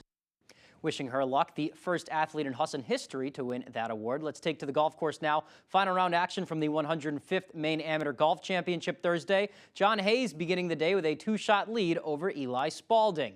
Wishing her luck, the first athlete in Husson history to win that award. Let's take to the golf course now. Final round action from the 105th Maine Amateur Golf Championship Thursday. John Hayes beginning the day with a two-shot lead over Eli Spalding.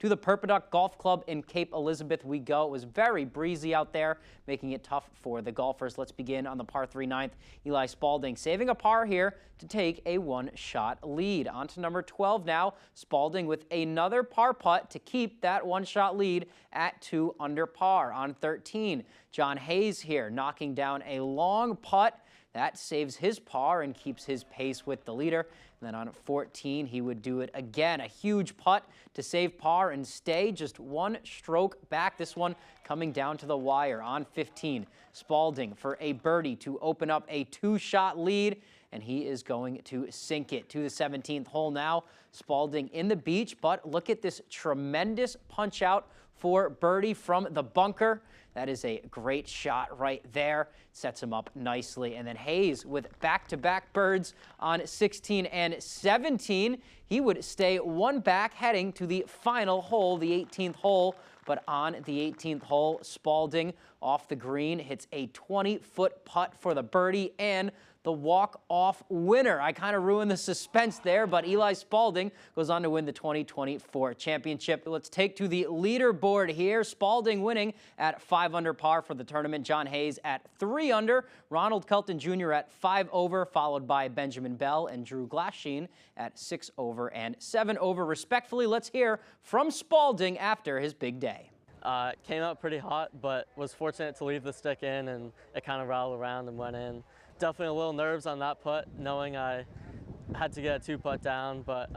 To the Perpeduc Golf Club in Cape Elizabeth we go. It was very breezy out there, making it tough for the golfers. Let's begin on the par 3 9th. Eli Spalding saving a par here to take a one-shot lead. On to number 12 now. Spalding with another par putt to keep that one-shot lead at 2 under par. On 13, John Hayes here knocking down a long putt. That saves his par and keeps his pace with the leader. And then on 14, he would do it again. A huge putt to save par and stay just one stroke back. This one coming down to the wire. On 15, Spalding for a birdie to open up a two-shot lead, and he is going to sink it to the 17th hole now. Spalding in the beach, but look at this tremendous punch out for birdie from the bunker. That is a great shot right there. Sets him up nicely. And then Hayes with back-to-back birds on 16 and 17. He would stay one back heading to the final hole, the 18th hole. But on the 18th hole, Spalding off the green hits a 20-foot putt for the birdie and the walk-off winner. I kind of ruined the suspense there, but Eli Spalding goes on to win the 2024 championship. Let's take to the leaderboard here. Spalding winning at 5 under par for the tournament. John Hayes at 3 under. Ronald Kelton Jr. at 5 over, followed by Benjamin Bell and Drew Glassheen at 6 over and 7 over, respectfully. Let's hear from Spalding after his big day. Came out pretty hot, but was fortunate to leave the stick in, and it kind of rattled around and went in. Definitely a little nerves on that putt, knowing I had to get a 2-putt down, but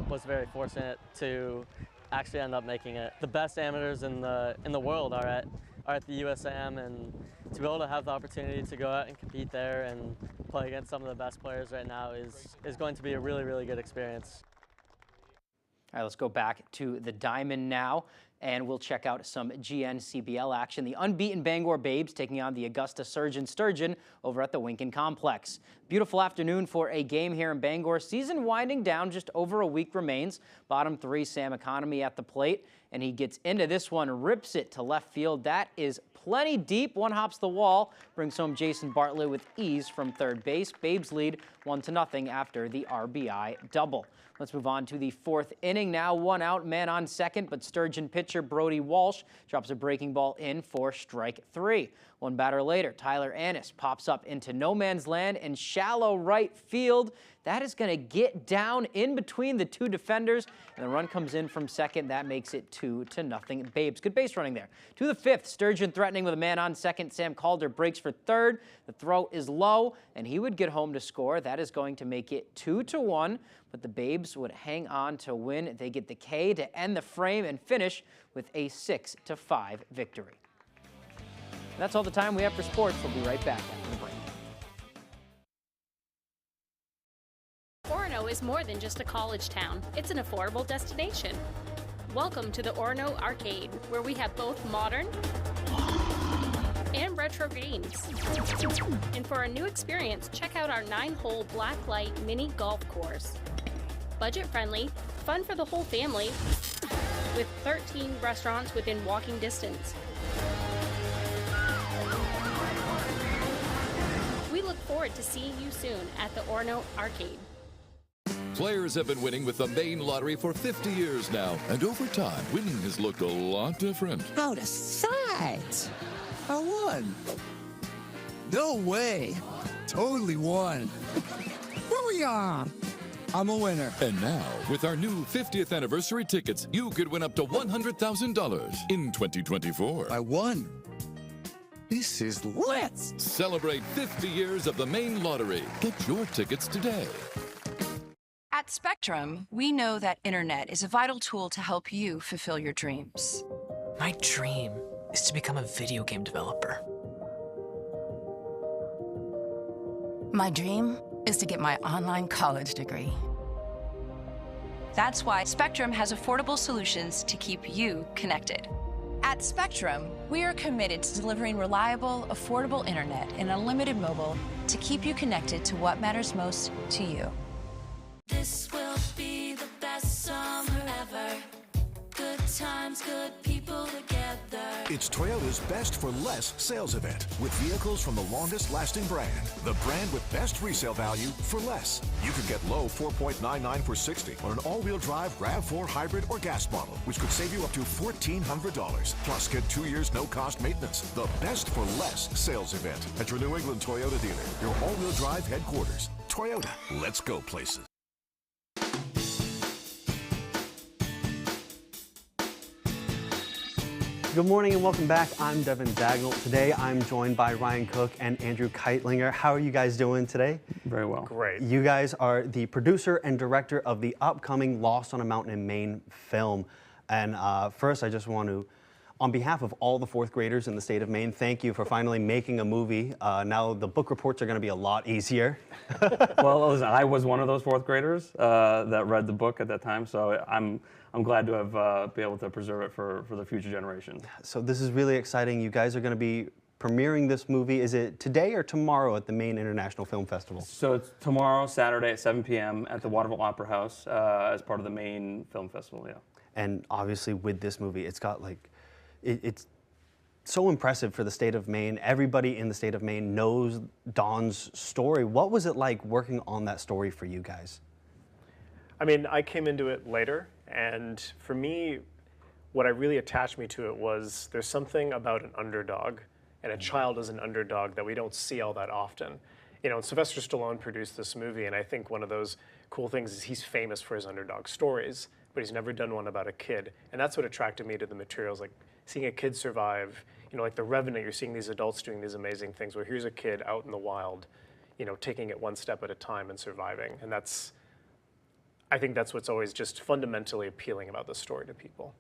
was very fortunate to actually end up making it. The best amateurs in the world are at the USAM, and to be able to have the opportunity to go out and compete there and play against some of the best players right now is going to be a really, really good experience. All right, let's go back to the diamond now, and we'll check out some GNCBL action. The unbeaten Bangor Babes taking on the Augusta Surgeon Sturgeon over at the Winkin Complex. Beautiful afternoon for a game here in Bangor. Season winding down, just over a week remains. Bottom 3, Sam Economy at the plate, and he gets into this one, rips it to left field. That is plenty deep. One hops the wall, brings home Jason Bartlett with ease from third base. Babes lead 1-0 after the RBI double. Let's move on to the 4th inning now. 1 out, man on second, but Sturgeon pitcher Brody Walsh drops a breaking ball in for strike 3. One batter later, Tyler Annis pops up into no man's land in shallow right field. That is going to get down in between the 2 defenders, and the run comes in from second. That makes it 2-0 Babes. Good base running there. To the 5th, Sturgeon threatening with a man on second. Sam Calder breaks for third. The throw is low, and he would get home to score. That is going to make it 2-1, but the Babes would hang on to win. They get the K to end the frame and finish with a 6-5 victory. That's all the time we have for sports. We'll be right back after the break. Orono is more than just a college town. It's an affordable destination. Welcome to the Orono Arcade, where we have both modern and retro games. And for a new experience, check out our 9-hole Blacklight mini golf course. Budget-friendly, fun for the whole family, with 13 restaurants within walking distance. We look forward to seeing you soon at the Orono Arcade. Players have been winning with the Maine Lottery for 50 years now, and over time, winning has looked a lot different. Out of sight! I won! No way! Totally won! Booyah! I'm a winner. And now, with our new 50th anniversary tickets, you could win up to $100,000 in 2024. I won! This is lit! Celebrate 50 years of the Maine Lottery. Get your tickets today. At Spectrum, we know that internet is a vital tool to help you fulfill your dreams. My dream is to become a video game developer. My dream is to get my online college degree. That's why Spectrum has affordable solutions to keep you connected. At Spectrum, we are committed to delivering reliable, affordable internet and unlimited mobile to keep you connected to what matters most to you. This will be the best summer ever. Good times, good people together. It's Toyota's Best for Less sales event with vehicles from the longest lasting brand. The brand with best resale value for less. You could get low 4.99 for 60 on an all-wheel drive RAV4 hybrid or gas model, which could save you up to $1,400. Plus, get 2 years no-cost maintenance. The Best for Less sales event at your New England Toyota dealer, your all-wheel drive headquarters. Toyota, let's go places. Good morning and welcome back. I'm Devin Dagnall. Today I'm joined by Ryan Cook and Andrew Keitlinger. How are you guys doing today? Very well. Great. You guys are the producer and director of the upcoming Lost on a Mountain in Maine film. And first I just want to, on behalf of all the 4th graders in the state of Maine, thank you for finally making a movie. Now the book reports are going to be a lot easier. Well, listen, I was one of those 4th graders that read the book at that time, so I'm glad to have be able to preserve it for the future generations. So this is really exciting. You guys are going to be premiering this movie. Is it today or tomorrow at the Maine International Film Festival? So it's tomorrow, Saturday at 7 p.m. at the Waterville Opera House as part of the Maine Film Festival, yeah. And obviously with this movie, it's got like, it's so impressive for the state of Maine. Everybody in the state of Maine knows Don's story. What was it like working on that story for you guys? I mean, I came into it later, and for me, what I really attached me to it was there's something about an underdog and a child as an underdog that we don't see all that often. You know, Sylvester Stallone produced this movie, and I think one of those cool things is he's famous for his underdog stories, but he's never done one about a kid. And that's what attracted me to the materials, like seeing a kid survive, you know, like The Revenant, you're seeing these adults doing these amazing things where here's a kid out in the wild, you know, taking it one step at a time and surviving. And I think that's what's always just fundamentally appealing about the story to people.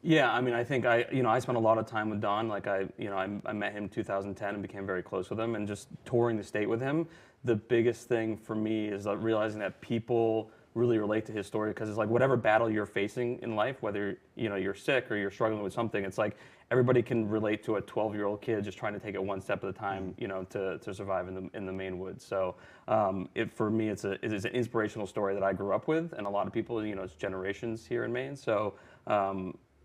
Yeah, I mean, I think I spent a lot of time with Don. Like I met him in 2010 and became very close with him, and just touring the state with him. The biggest thing for me is realizing that people really relate to his story, because it's like whatever battle you're facing in life, whether you're sick or you're struggling with something, it's like everybody can relate to a 12-year-old kid just trying to take it one step at a time, to survive in the Maine woods. So for me, it's an inspirational story that I grew up with, and a lot of people, it's generations here in Maine. So.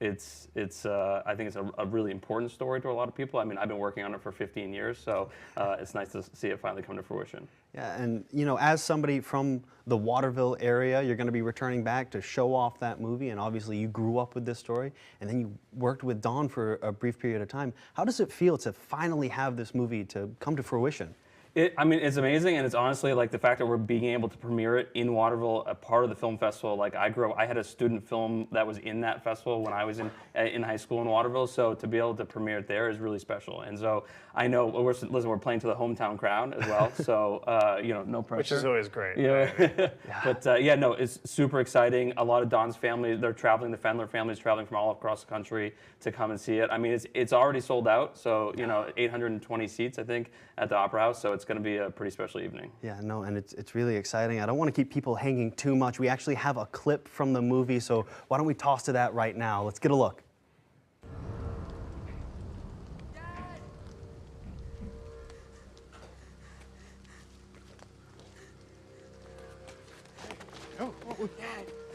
I think it's a really important story to a lot of people. I mean, I've been working on it for 15 years, so it's nice to see it finally come to fruition. Yeah, and as somebody from the Waterville area, you're going to be returning back to show off that movie, and obviously you grew up with this story, and then you worked with Don for a brief period of time. How does it feel to finally have this movie to come to fruition? I mean, it's amazing, and it's honestly like the fact that we're being able to premiere it in Waterville, a part of the film festival. Like I had a student film that was in that festival when I was in high school in Waterville, so to be able to premiere it there is really special. And so I know, we're playing to the hometown crowd as well, so no pressure. Which is always great. Yeah, but it's super exciting. A lot of Don's family, they're traveling. The Fendler family is traveling from all across the country to come and see it. I mean, it's already sold out, so 820 seats I think at the Opera House. So it's going to be a pretty special evening. Yeah, no, and it's really exciting. I don't want to keep people hanging too much. We actually have a clip from the movie, so why don't we toss to that right now? Let's get a look.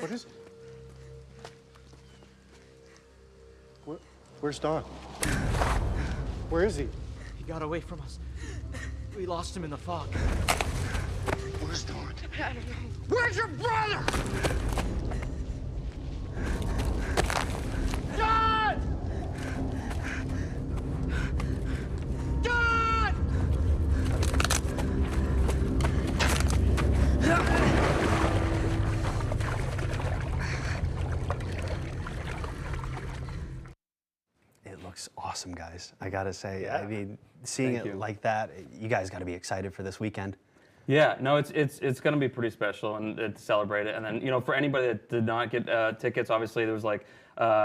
What is it? Where's Don? Where is he? He got away from us. We lost him in the fog. Where's Don? I don't know. Where's your brother? John! John! It looks awesome, guys. I gotta say, Yeah. I mean, seeing it like that, you guys got to be excited for this weekend. Yeah, no, it's going to be pretty special and to celebrate it. And then for anybody that did not get tickets, obviously there was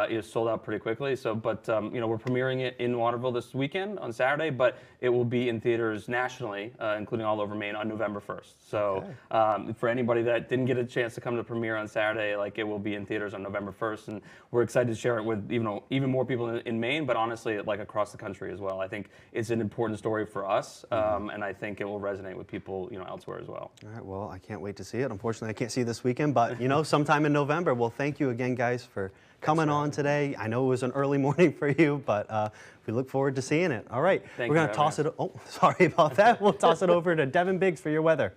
it sold out pretty quickly. So, but we're premiering it in Waterville this weekend on Saturday, but it will be in theaters nationally, including all over Maine, on November 1st. So for anybody that didn't get a chance to come to premiere on Saturday, it will be in theaters on November 1st, and we're excited to share it with even more people in Maine, but honestly, across the country as well. I think it's an important story for us, and I think it will resonate with people elsewhere as well. All right, well, I can't wait to see it. Unfortunately, I can't see it this weekend, but sometime in November. Well, thank you again, guys, for coming on today. I know it was an early morning for you, but we look forward to seeing it. All right, we're going to toss it. Oh, sorry about that. We'll toss it over to Devin Biggs for your weather.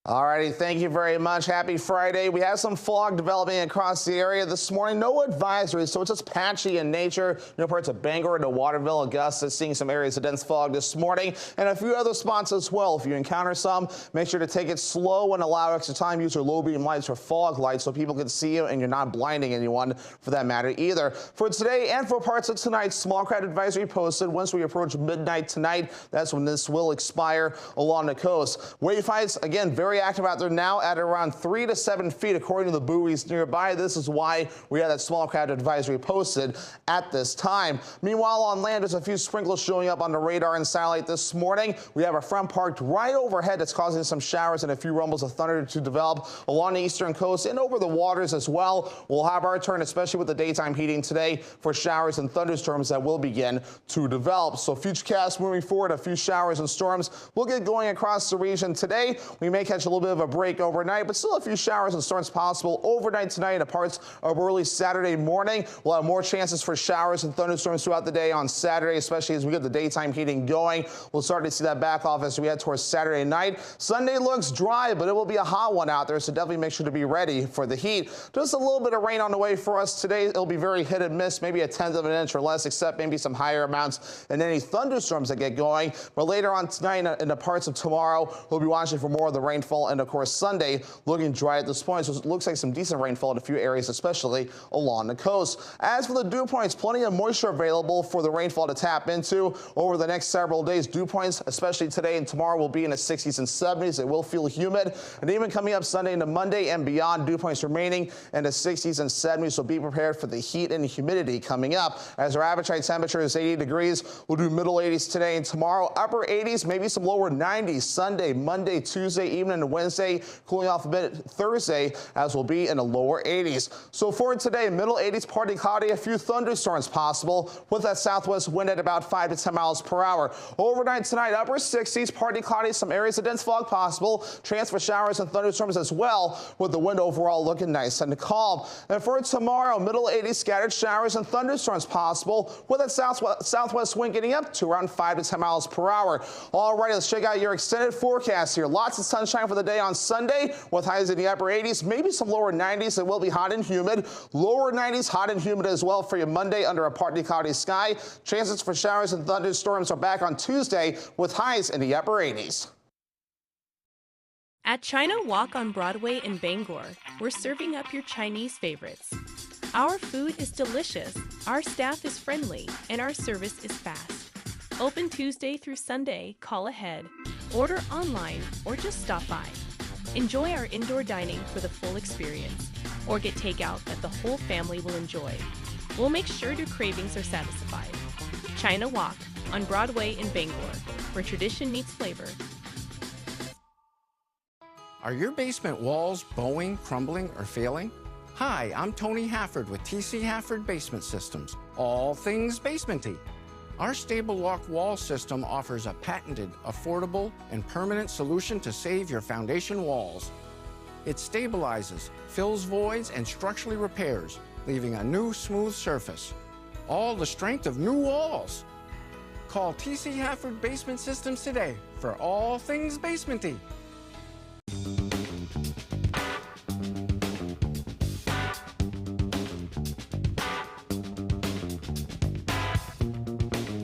Alrighty, thank you very much. Happy Friday. We have some fog developing across the area this morning. No advisories, so it's just patchy in nature. Parts of Bangor to Waterville, Augusta, seeing some areas of dense fog this morning, and a few other spots as well. If you encounter some, make sure to take it slow and allow extra time. Use your low beam lights or fog lights so people can see you and you're not blinding anyone for that matter either. For today and for parts of tonight, small crowd advisory posted. Once we approach midnight tonight, that's when this will expire along the coast. Wave heights, again, very active out there now at around 3 to 7 feet according to the buoys nearby. This is why we have that small crowd advisory posted at this time. Meanwhile, on land, there's a few sprinkles showing up on the radar and satellite this morning. We have a front parked right overhead that's causing some showers and a few rumbles of thunder to develop along the eastern coast and over the waters as well. We'll have our turn, especially with the daytime heating today, for showers and thunderstorms that will begin to develop. So futurecast moving forward, a few showers and storms will get going across the region today. We may catch catch a little bit of a break overnight, but still a few showers and storms possible overnight tonight and parts of early Saturday morning. We'll have more chances for showers and thunderstorms throughout the day on Saturday, especially as we get the daytime heating going. We'll start to see that back off as we head towards Saturday night. Sunday looks dry, but it will be a hot one out there, so definitely make sure to be ready for the heat. Just a little bit of rain on the way for us today. It'll be very hit and miss, maybe a tenth of an inch or less, except maybe some higher amounts and any thunderstorms that get going. But later on tonight and the parts of tomorrow, we'll be watching for more of the rainfall. And of course, Sunday looking dry at this point, so it looks like some decent rainfall in a few areas, especially along the coast. As for the dew points, plenty of moisture available for the rainfall to tap into over the next several days. Dew points, especially today and tomorrow, will be in the 60s and 70s. It will feel humid. And even coming up Sunday into Monday and beyond, dew points remaining in the 60s and 70s. So be prepared for the heat and humidity coming up. As our average high temperature is 80 degrees, we'll do middle 80s today and tomorrow. Upper 80s, maybe some lower 90s Sunday, Monday, Tuesday, even into Wednesday. Cooling off a bit Thursday, as we'll be in the lower 80s. So for today, middle 80s, partly cloudy, a few thunderstorms possible with that southwest wind at about 5 to 10 miles per hour. Overnight tonight, upper 60s, partly cloudy, some areas of dense fog possible. Chance for showers and thunderstorms as well, with the wind overall looking nice and calm. And for tomorrow, middle 80s, scattered showers and thunderstorms possible with that southwest wind getting up to around 5 to 10 miles per hour. All right, let's check out your extended forecast here. Lots of sunshine for the day on Sunday with highs in the upper 80s, maybe some lower 90s. It will be hot and humid. Lower 90s, hot and humid as well for you Monday under a partly cloudy sky. Chances for showers and thunderstorms are back on Tuesday with highs in the upper 80s. At China Walk on Broadway in Bangor, we're serving up your Chinese favorites. Our food is delicious, our staff is friendly, and our service is fast. Open Tuesday through Sunday, call ahead, order online, or just stop by. Enjoy our indoor dining for the full experience, or get takeout that the whole family will enjoy. We'll make sure your cravings are satisfied. China Walk on Broadway in Bangor, where tradition meets flavor. Are your basement walls bowing, crumbling, or failing? Hi, I'm Tony Hafford with TC Hafford Basement Systems, all things basementy. Our Stable Lock wall system offers a patented, affordable, and permanent solution to save your foundation walls. It stabilizes, fills voids, and structurally repairs, leaving a new smooth surface. All the strength of new walls. Call TC Hafford Basement Systems today for all things basementy.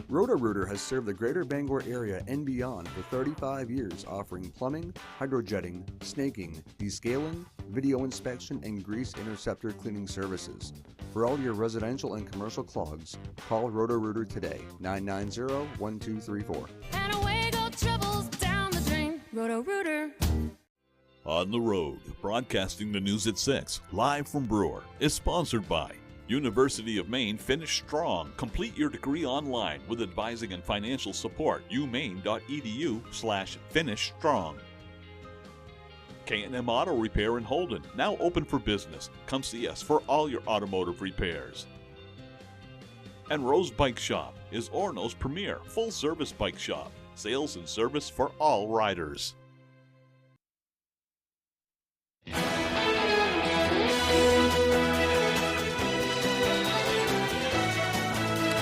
Roto-Rooter has served the greater Bangor area and beyond for 35 years, offering plumbing, hydrojetting, snaking, descaling, video inspection, and grease interceptor cleaning services. For all your residential and commercial clogs, call Roto-Rooter today, 990-1234. And away go troubles down the drain. Roto-Rooter. On the Road, broadcasting the news at 6, live from Brewer, is sponsored by University of Maine Finish Strong. Complete your degree online with advising and financial support. umaine.edu/finish strong. K&M Auto Repair in Holden, now open for business. Come see us for all your automotive repairs. And Rose Bike Shop is Orono's premier full-service bike shop. Sales and service for all riders.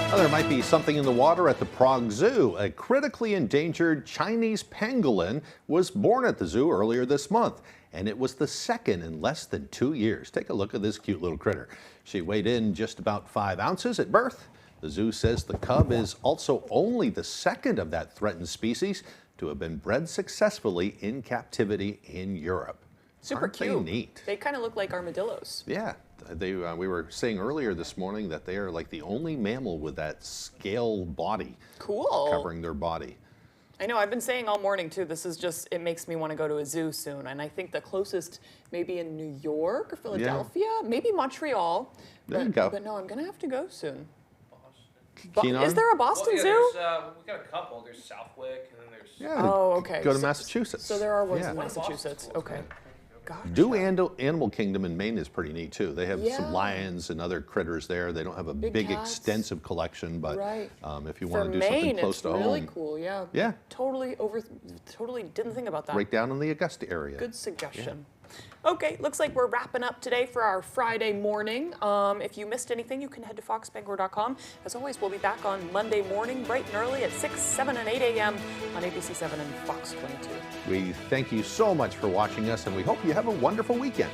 Well, there might be something in the water at the Prague Zoo. A critically endangered Chinese pangolin was born at the zoo earlier this month, and it was the second in less than 2 years. Take a look at this cute little critter. She weighed in just about 5 ounces at birth. The zoo says the cub is also only the second of that threatened species to have been bred successfully in captivity in Europe. Super Aren't cute. They neat? They kind of look like armadillos. Yeah. We were saying earlier this morning that they are like the only mammal with that scale body. Cool. Covering their body. I know, I've been saying all morning too, this is just, it makes me want to go to a zoo soon. And I think the closest maybe in New York or Philadelphia, maybe Montreal. There you go. But no, I'm going to have to go soon. Keen on? Is there a Boston Zoo? We've got a couple. There's Southwick and then there's... Yeah. Oh, okay. Go to Massachusetts. So there are ones Yeah. in Massachusetts. Okay. Zoo Animal Kingdom in Maine is pretty neat too. They have some lions and other critters there. They don't have a big extensive collection, but if you want to do something close to home. For Maine, it's really cool, yeah. Yeah. Totally didn't think about that. Right down in the Augusta area. Good suggestion. Okay, looks like we're wrapping up today for our Friday morning. If you missed anything, you can head to foxbangor.com. As always, we'll be back on Monday morning, bright and early at 6, 7, and 8 a.m. on ABC 7 and Fox 22. We thank you so much for watching us, and we hope you have a wonderful weekend.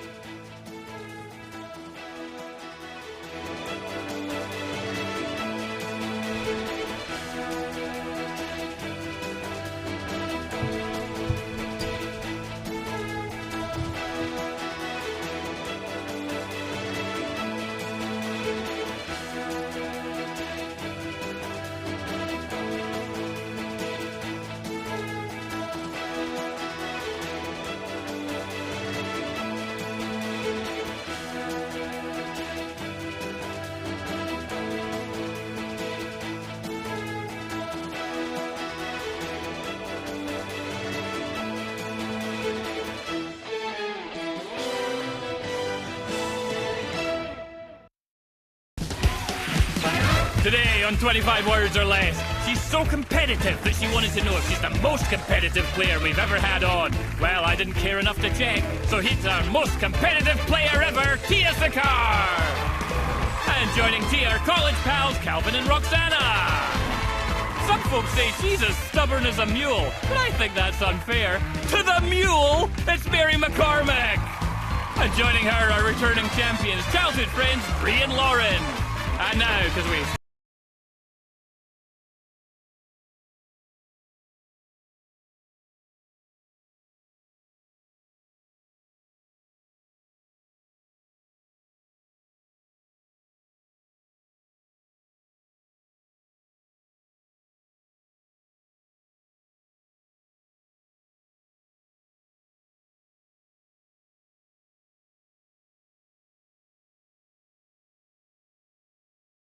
Today on 25 Words or Less, she's so competitive that she wanted to know if she's the most competitive player we've ever had on. Well, I didn't care enough to check, so he's our most competitive player ever, Tia Sakar. And joining Tia are college pals Calvin and Roxana. Some folks say she's as stubborn as a mule, but I think that's unfair. To the mule, it's Mary McCormick. And joining her are returning champions, childhood friends Bree and Lauren. And now, because we